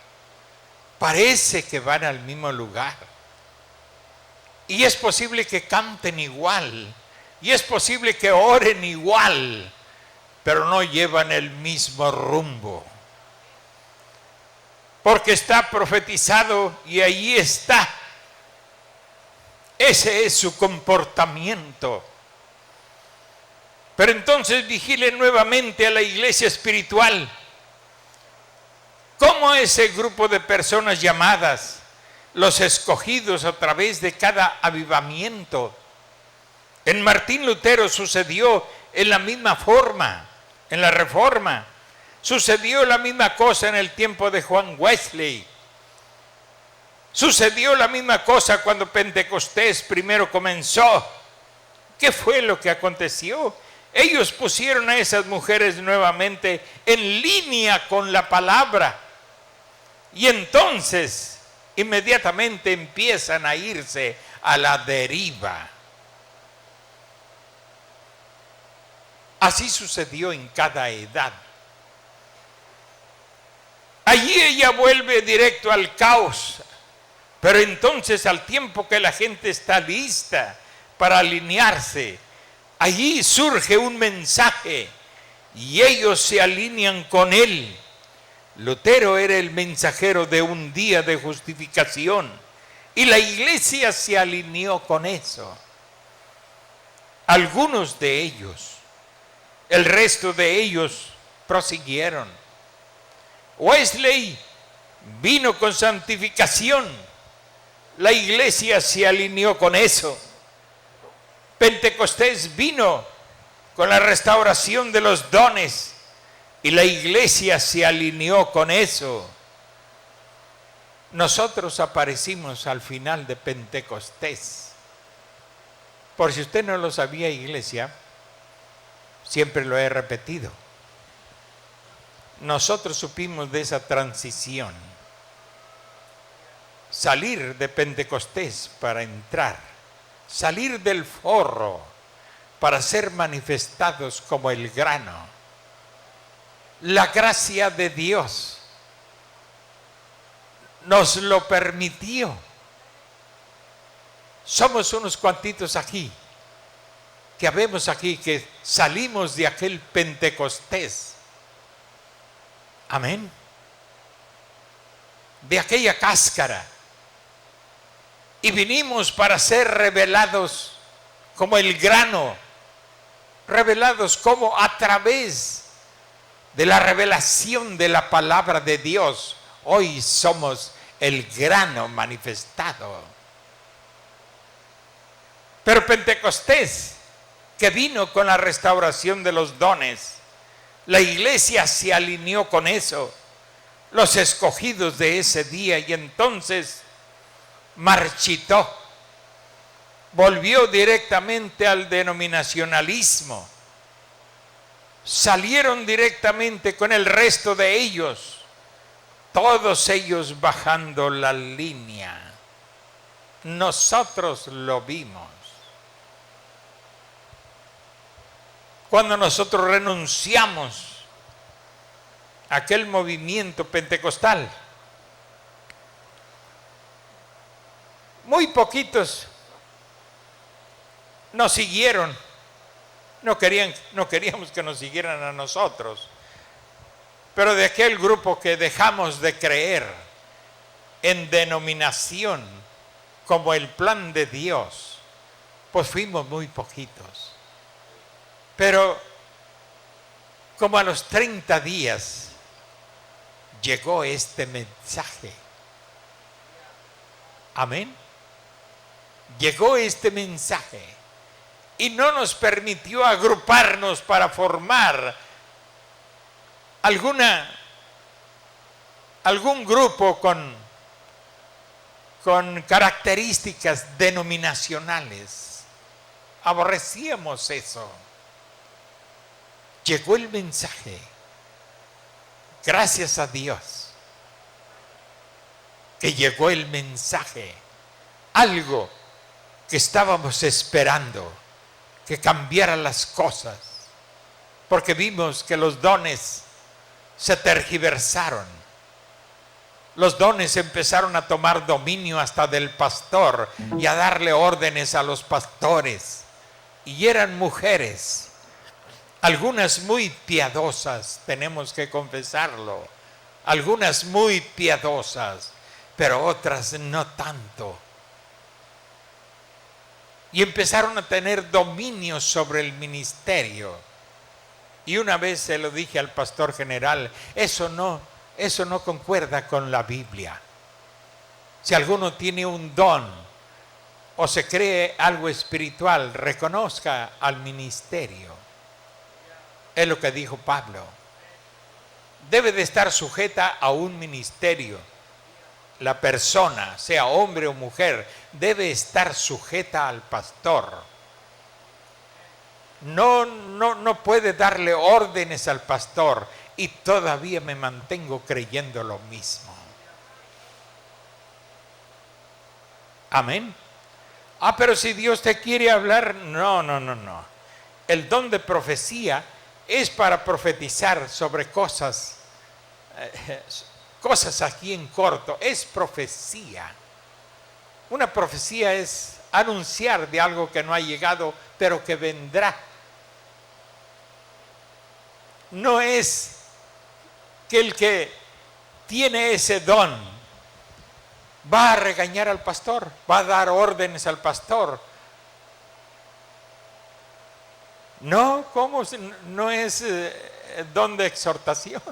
[SPEAKER 1] Parece que van al mismo lugar. Y es posible que canten igual. Y es posible que oren igual. Pero no llevan el mismo rumbo. Porque está profetizado y ahí está. Ese es su comportamiento. Pero entonces vigilen nuevamente a la iglesia espiritual. ¿Cómo ese grupo de personas llamadas, los escogidos a través de cada avivamiento? En Martín Lutero sucedió en la misma forma, en la Reforma. Sucedió la misma cosa en el tiempo de Juan Wesley. Sucedió la misma cosa cuando Pentecostés primero comenzó. ¿Qué fue lo que aconteció? Ellos pusieron a esas mujeres nuevamente en línea con la palabra. Y entonces inmediatamente empiezan a irse a la deriva. Así sucedió en cada edad. Allí ella vuelve directo al caos. Pero entonces, al tiempo que la gente está lista para alinearse, allí surge un mensaje y ellos se alinean con él. Lutero era el mensajero de un día de justificación y la iglesia se alineó con eso. Algunos de ellos, el resto de ellos prosiguieron. Wesley vino con santificación. La iglesia se alineó con eso. Pentecostés vino con la restauración de los dones y la iglesia se alineó con eso. Nosotros aparecimos al final de Pentecostés. Por si usted no lo sabía, iglesia, siempre lo he repetido. Nosotros supimos de esa transición. Salir de Pentecostés para entrar, salir del forro para ser manifestados como el grano. La gracia de Dios nos lo permitió. Somos unos cuantitos aquí, que habemos aquí, que salimos de aquel Pentecostés. Amén. De aquella cáscara. Y vinimos para ser revelados como el grano, revelados como a través de la revelación de la palabra de Dios. Hoy somos el grano manifestado. Pero Pentecostés, que vino con la restauración de los dones, la iglesia se alineó con eso, los escogidos de ese día, y entonces marchitó, volvió directamente al denominacionalismo, salieron directamente con el resto de ellos, todos ellos bajando la línea. Nosotros lo vimos. Cuando nosotros renunciamos a aquel movimiento pentecostal, muy poquitos nos siguieron. No queríamos que nos siguieran a nosotros. Pero de aquel grupo que dejamos de creer en denominación como el plan de Dios, pues fuimos muy poquitos. Pero como a los 30 días llegó este mensaje. Amén. Llegó este mensaje y no nos permitió agruparnos para formar algún grupo con características denominacionales. Aborrecíamos eso. Llegó el mensaje. Gracias a Dios que llegó el mensaje. Algo que estábamos esperando, que cambiara las cosas, porque vimos que los dones se tergiversaron. Los dones empezaron a tomar dominio hasta del pastor y a darle órdenes a los pastores. Y eran mujeres, algunas muy piadosas, tenemos que confesarlo, algunas muy piadosas, pero otras no tanto. y empezaron a tener dominio sobre el ministerio. Y una vez se lo dije al pastor general, eso no concuerda con la Biblia. Si alguno tiene un don o se cree algo espiritual, reconozca al ministerio. Es lo que dijo Pablo. Debe de estar sujeta a un ministerio. La persona, sea hombre o mujer, debe estar sujeta al pastor. No puede darle órdenes al pastor, y todavía me mantengo creyendo lo mismo. Amén. Pero si Dios te quiere hablar, no. El don de profecía es para profetizar sobre cosas aquí en corto. Es profecía. Una profecía es anunciar de algo que no ha llegado, pero que vendrá. No es que el que tiene ese don va a regañar al pastor, va a dar órdenes al pastor. No, ¿cómo? No es don de exhortación.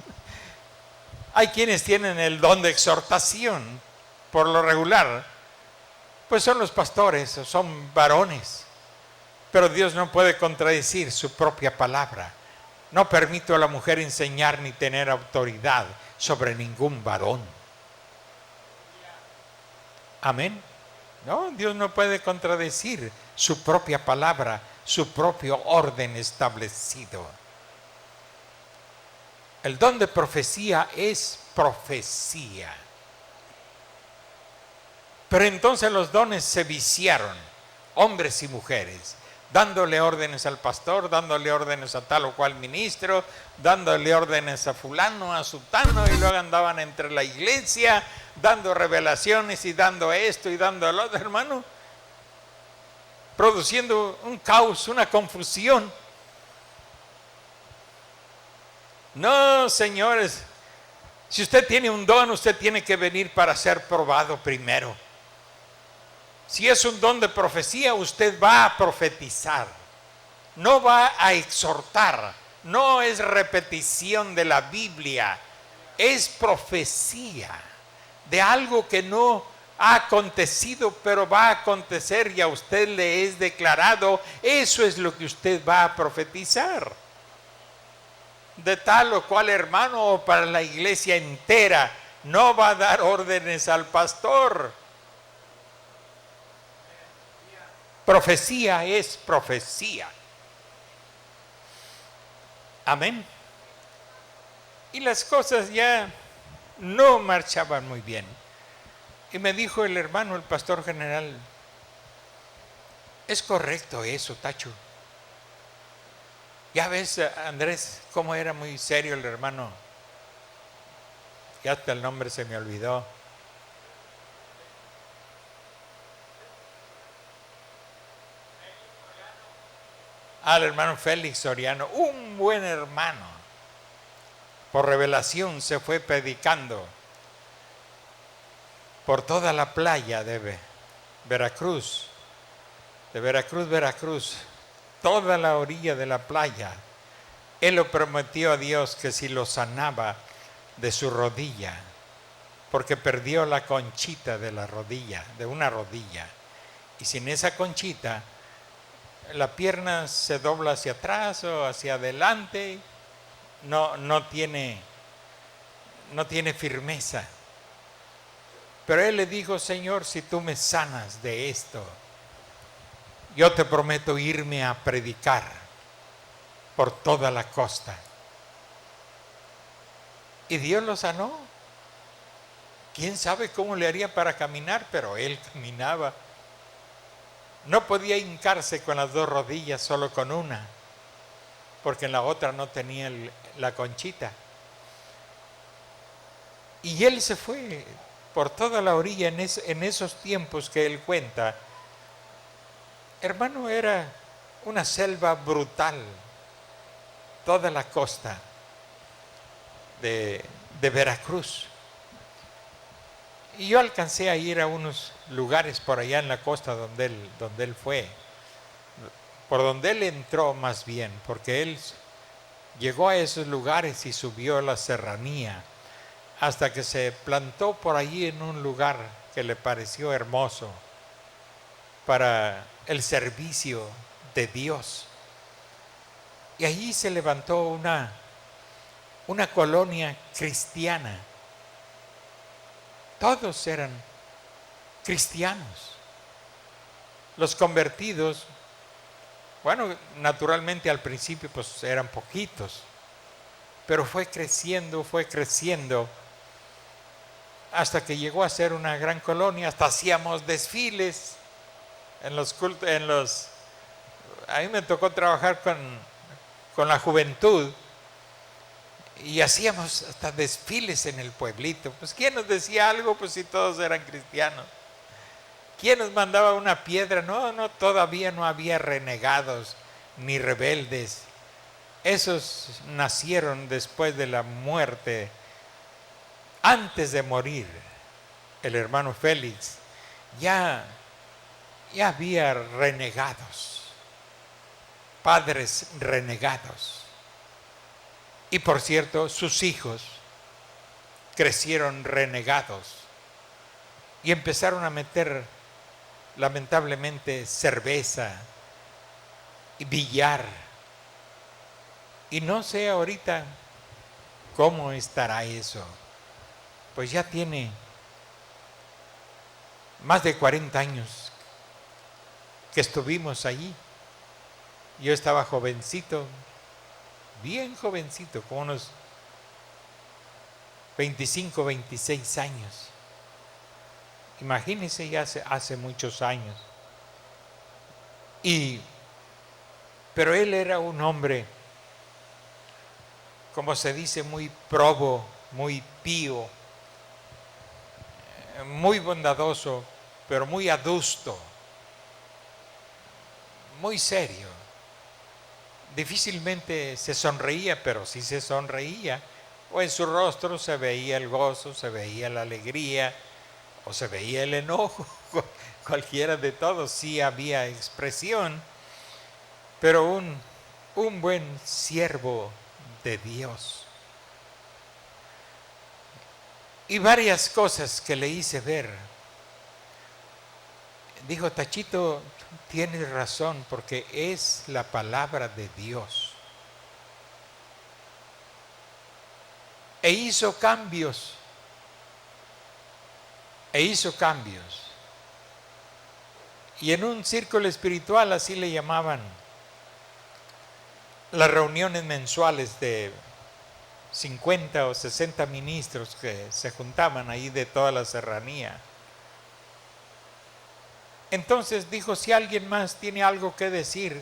[SPEAKER 1] Hay quienes tienen el don de exhortación, por lo regular, pues son los pastores, son varones. Pero Dios no puede contradecir su propia palabra. No permito a la mujer enseñar ni tener autoridad sobre ningún varón. Amén. No, Dios no puede contradecir su propia palabra, su propio orden establecido. El don de profecía es profecía. Pero entonces los dones se viciaron, hombres y mujeres, dándole órdenes al pastor, dándole órdenes a tal o cual ministro, dándole órdenes a fulano, a sutano, y luego andaban entre la iglesia dando revelaciones y dando esto y dando lo otro, hermano, produciendo un caos, una confusión. No, señores, si usted tiene un don, usted tiene que venir para ser probado primero. Si es un don de profecía, usted va a profetizar, no va a exhortar, no es repetición de la Biblia, es profecía de algo que no ha acontecido, pero va a acontecer y a usted le es declarado. Eso es lo que usted va a profetizar. De tal o cual hermano o para la iglesia entera, no va a dar órdenes al pastor. Profecía es profecía. Amén. Y las cosas ya no marchaban muy bien. Y me dijo el hermano, el pastor general, es correcto eso, Tacho. Ya ves, Andrés, cómo era muy serio el hermano. Ya hasta el nombre se me olvidó. Al hermano Félix Soriano, un buen hermano. Por revelación se fue predicando por toda la playa de Veracruz, Veracruz, toda la orilla de la playa. Él lo prometió a Dios que si lo sanaba de su rodilla, porque perdió la conchita de la rodilla, de una rodilla, y sin esa conchita la pierna se dobla hacia atrás o hacia adelante, no tiene firmeza. Pero él le dijo: Señor, si tú me sanas de esto, yo te prometo irme a predicar por toda la costa. Y Dios lo sanó. ¿Quién sabe cómo le haría para caminar? Pero él caminaba. No podía hincarse con las dos rodillas, solo con una, porque en la otra no tenía la conchita. Y él se fue por toda la orilla en esos tiempos que él cuenta. Hermano, era una selva brutal, toda la costa de Veracruz. Y yo alcancé a ir a unos lugares por allá en la costa donde él fue. por donde él entró más bien, porque él llegó a esos lugares y subió a la serranía, hasta que se plantó por allí en un lugar que le pareció hermoso para el servicio de Dios. Y allí se levantó una colonia cristiana. Todos eran cristianos. Los convertidos, bueno, naturalmente al principio pues eran poquitos, pero fue creciendo, hasta que llegó a ser una gran colonia. Hasta hacíamos desfiles en los cultos, a mí me tocó trabajar con la juventud y hacíamos hasta desfiles en el pueblito. Pues ¿quién nos decía algo? Pues si todos eran cristianos. ¿Quién nos mandaba una piedra? No, todavía no había renegados ni rebeldes. Esos nacieron después de la muerte. Antes de morir, el hermano Félix ya había renegados, padres renegados. Y por cierto, sus hijos crecieron renegados y empezaron a meter, lamentablemente, cerveza y billar. Y no sé ahorita cómo estará eso. Pues ya tiene más de 40 años que estuvimos allí. Yo estaba jovencito, bien jovencito, como unos 25, 26 años. Imagínense, ya hace muchos años. Pero él era un hombre, como se dice, muy probo, muy pío, muy bondadoso, pero muy adusto, muy serio. Difícilmente se sonreía, pero sí se sonreía. O en su rostro se veía el gozo, se veía la alegría, o se veía el enojo. Cualquiera de todos, sí había expresión, pero un buen siervo de Dios. Y varias cosas que le hice ver. Dijo: Tachito, tienes razón, porque es la palabra de Dios. E hizo cambios. Y en un círculo espiritual, así le llamaban, las reuniones mensuales de 50 o 60 ministros que se juntaban ahí de toda la serranía. Entonces dijo: si alguien más tiene algo que decir.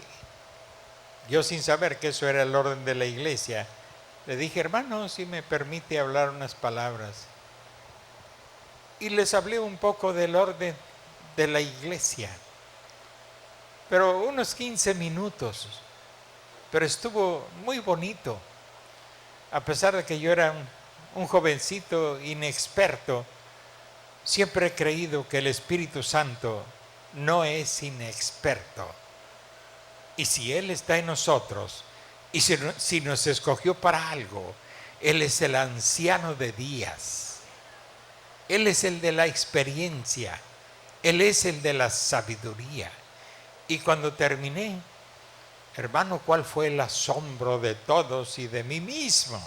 [SPEAKER 1] Yo, sin saber que eso era el orden de la iglesia, le dije: hermano, si me permite hablar unas palabras. Y les hablé un poco del orden de la iglesia, pero unos 15 minutos, pero estuvo muy bonito. A pesar de que yo era un jovencito inexperto, siempre he creído que el Espíritu Santo no es inexperto. Y si Él está en nosotros, y si nos escogió para algo, Él es el anciano de días. Él es el de la experiencia. Él es el de la sabiduría. Y cuando terminé, hermano, ¿cuál fue el asombro de todos y de mí mismo?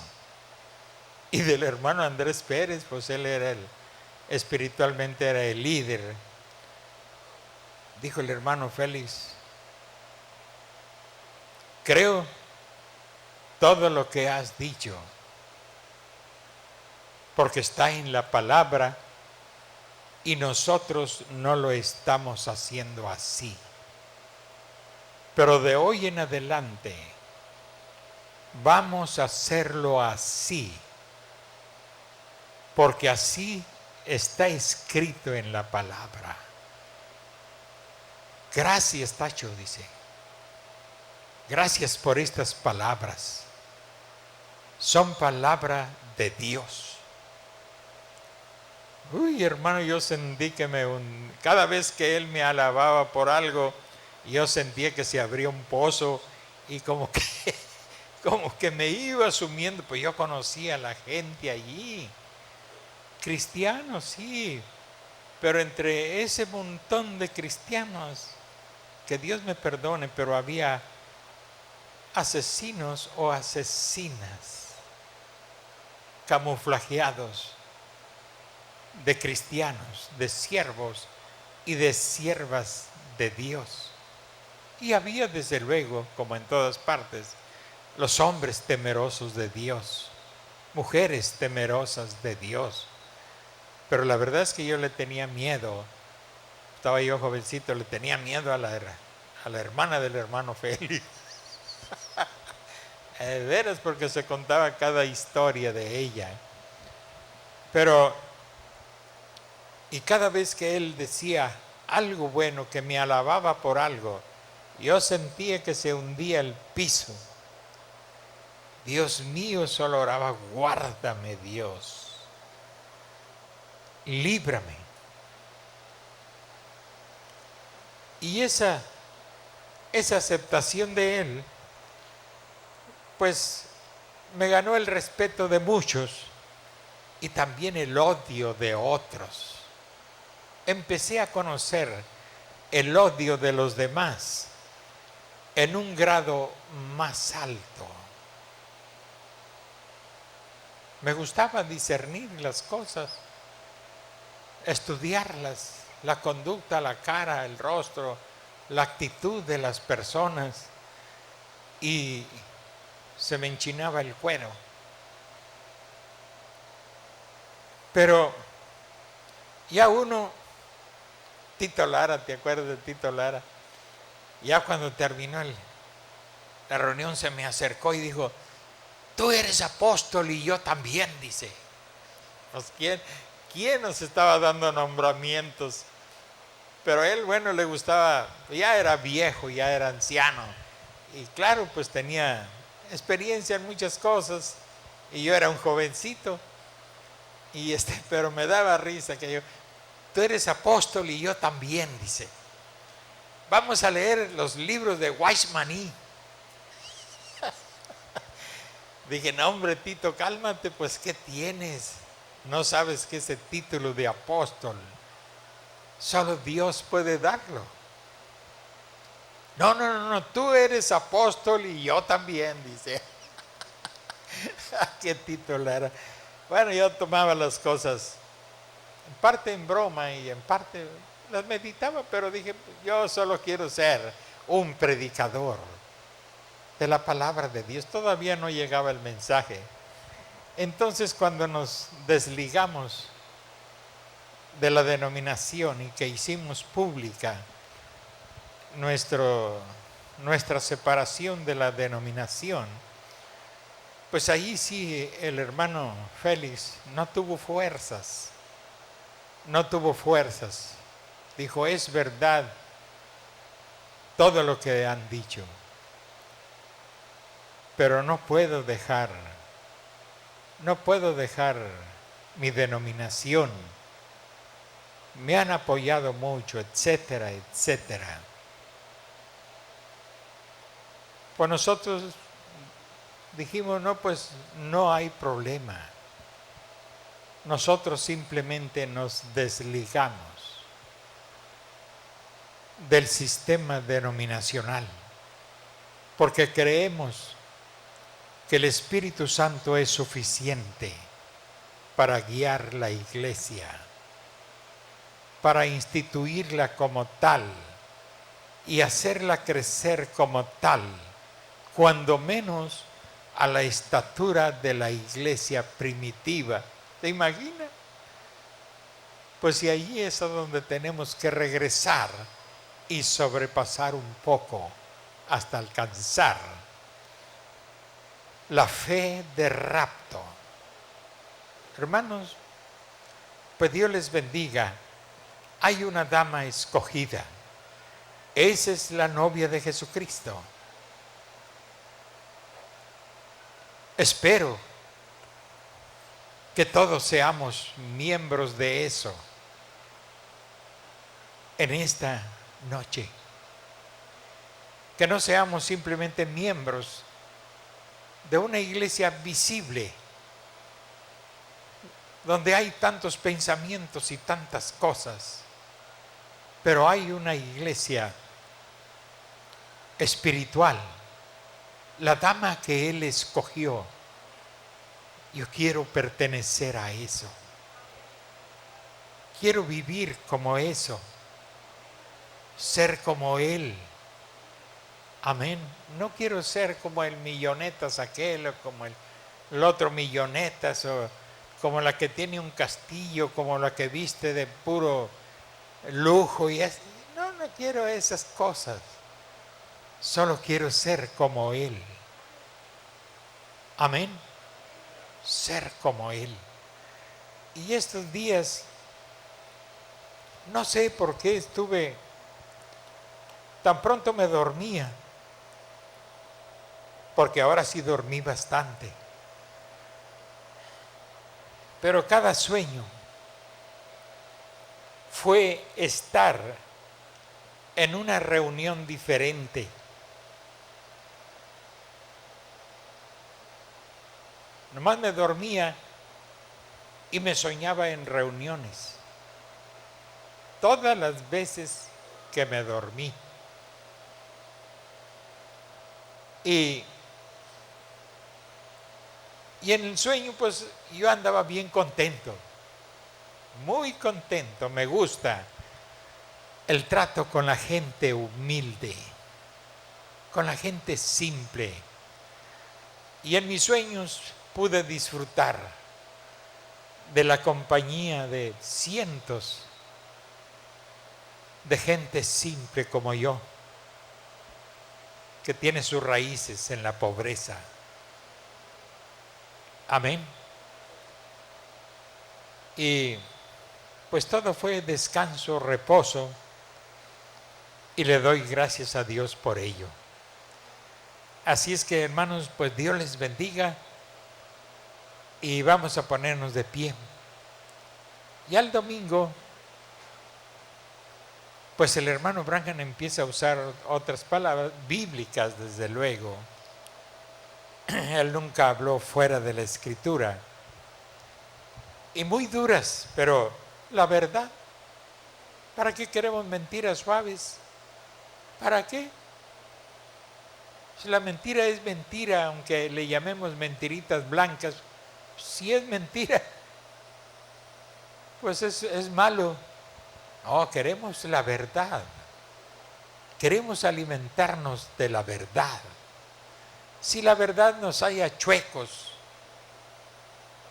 [SPEAKER 1] Y del hermano Andrés Pérez, pues él era espiritualmente era el líder. Dijo el hermano Félix: creo todo lo que has dicho, porque está en la palabra y nosotros no lo estamos haciendo así. Pero de hoy en adelante vamos a hacerlo así, porque así está escrito en la palabra. Gracias, Tacho, dice. Gracias por estas palabras. Son palabra de Dios. Uy, hermano, yo sentí que cada vez que él me alababa por algo, Yo sentía que se abría un pozo y como que me iba sumiendo, pues yo conocía a la gente allí, cristianos, sí, pero entre ese montón de cristianos, que Dios me perdone, pero había asesinos o asesinas camuflajeados de cristianos, de siervos y de siervas de Dios. Y había desde luego, como en todas partes, los hombres temerosos de Dios, mujeres temerosas de Dios. Pero la verdad es que yo le tenía miedo, estaba yo jovencito, le tenía miedo a la hermana del hermano Félix. De veras, porque se contaba cada historia de ella. Pero, y cada vez que él decía algo bueno, que me alababa por algo, yo sentía que se hundía el piso. Dios mío, solo oraba, guárdame Dios, líbrame. Y esa aceptación de él, pues me ganó el respeto de muchos y también el odio de otros. Empecé a conocer el odio de los demás en un grado más alto. Me gustaba discernir las cosas, estudiarlas, la conducta, la cara, el rostro, la actitud de las personas, y se me enchinaba el cuero. Pero ya uno, Tito Lara, ¿te acuerdas de Tito Lara? Ya cuando terminó la reunión se me acercó y dijo, tú eres apóstol y yo también, dice. Pues ¿quién nos estaba dando nombramientos? Pero él, bueno, le gustaba, ya era viejo, ya era anciano. Y claro, pues tenía experiencia en muchas cosas. Y yo era un jovencito. Pero me daba risa que yo, tú eres apóstol y yo también, dice. Vamos a leer los libros de Weissmaní. Dije, no hombre, Tito, cálmate, pues ¿qué tienes? No sabes que ese título de apóstol solo Dios puede darlo. No, tú eres apóstol y yo también, dice. ¿Qué título era? Bueno, yo tomaba las cosas en parte en broma y en parte las meditaba, pero dije, yo solo quiero ser un predicador de la palabra de Dios. Todavía no llegaba el mensaje. Entonces, cuando nos desligamos de la denominación y que hicimos pública nuestra separación de la denominación, pues ahí sí el hermano Félix no tuvo fuerzas. Dijo, es verdad todo lo que han dicho, pero no puedo dejar mi denominación. Me han apoyado mucho, etcétera, etcétera. Pues nosotros dijimos, no, pues no hay problema. Nosotros simplemente nos desligamos del sistema denominacional, porque creemos que el Espíritu Santo es suficiente para guiar la iglesia, para instituirla como tal y hacerla crecer como tal, cuando menos a la estatura de la iglesia primitiva. ¿Te imaginas? Pues y allí es a donde tenemos que regresar y sobrepasar un poco hasta alcanzar la fe de rapto. Hermanos, pues Dios les bendiga. Hay una dama escogida. Esa es la novia de Jesucristo. Espero que todos seamos miembros de eso en esta noche. que no seamos simplemente miembros de una iglesia visible, donde hay tantos pensamientos y tantas cosas, pero hay una iglesia espiritual, la dama que Él escogió. Yo quiero pertenecer a eso. Quiero vivir como eso, ser como Él. Amén. No quiero ser como el millonetas aquel, o como el otro millonetas, o como la que tiene un castillo, como la que viste de puro lujo. No, no quiero esas cosas. Solo quiero ser como Él. Amén. Ser como Él. Y estos días, no sé por qué tan pronto me dormía, porque ahora sí dormí bastante. Pero cada sueño fue estar en una reunión diferente. Nomás me dormía y me soñaba en reuniones. Todas las veces que me dormí. Y en el sueño, pues yo andaba bien contento, muy contento. Me gusta el trato con la gente humilde, con la gente simple. Y en mis sueños pude disfrutar de la compañía de cientos de gente simple como yo, que tiene sus raíces en la pobreza. Amén. Y pues todo fue descanso, reposo, y le doy gracias a Dios por ello. Así es que, hermanos, pues Dios les bendiga y vamos a ponernos de pie. Y al domingo, pues el hermano Branham empieza a usar otras palabras bíblicas, desde luego. Él nunca habló fuera de la Escritura. Y muy duras, pero la verdad. ¿Para qué queremos mentiras suaves? ¿Para qué? Si la mentira es mentira, aunque le llamemos mentiritas blancas, si es mentira, pues es malo. No, queremos la verdad. Queremos alimentarnos de la verdad. Si la verdad nos haya chuecos,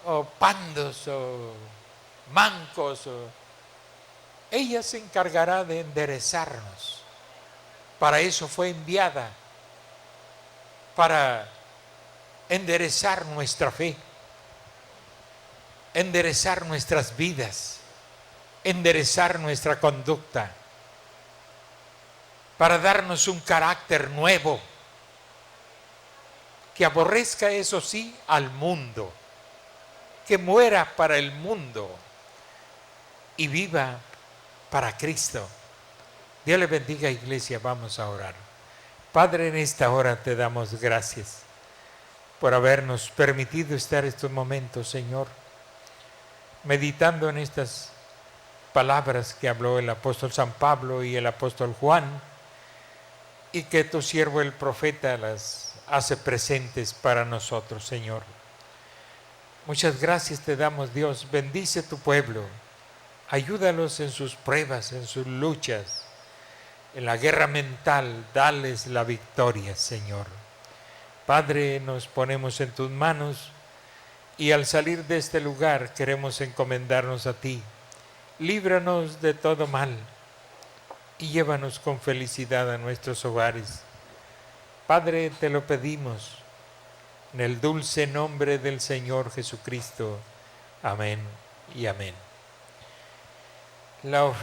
[SPEAKER 1] o pandos, o mancos, ella se encargará de enderezarnos. Para eso fue enviada, para enderezar nuestra fe, enderezar nuestras vidas, enderezar nuestra conducta, para darnos un carácter nuevo, que aborrezca, eso sí, al mundo, que muera para el mundo y viva para Cristo. Dios le bendiga, iglesia. Vamos a orar. Padre, en esta hora te damos gracias por habernos permitido estar estos momentos, Señor, meditando en estas palabras que habló el apóstol San Pablo y el apóstol Juan, y que tu siervo el profeta las hace presentes para nosotros, Señor. Muchas gracias te damos, Dios. Bendice tu pueblo. Ayúdalos en sus pruebas, en sus luchas, en la guerra mental. Dales la victoria, Señor. Padre, nos ponemos en tus manos y al salir de este lugar queremos encomendarnos a ti. Líbranos de todo mal y llévanos con felicidad a nuestros hogares. Padre, te lo pedimos en el dulce nombre del Señor Jesucristo. Amén y amén. La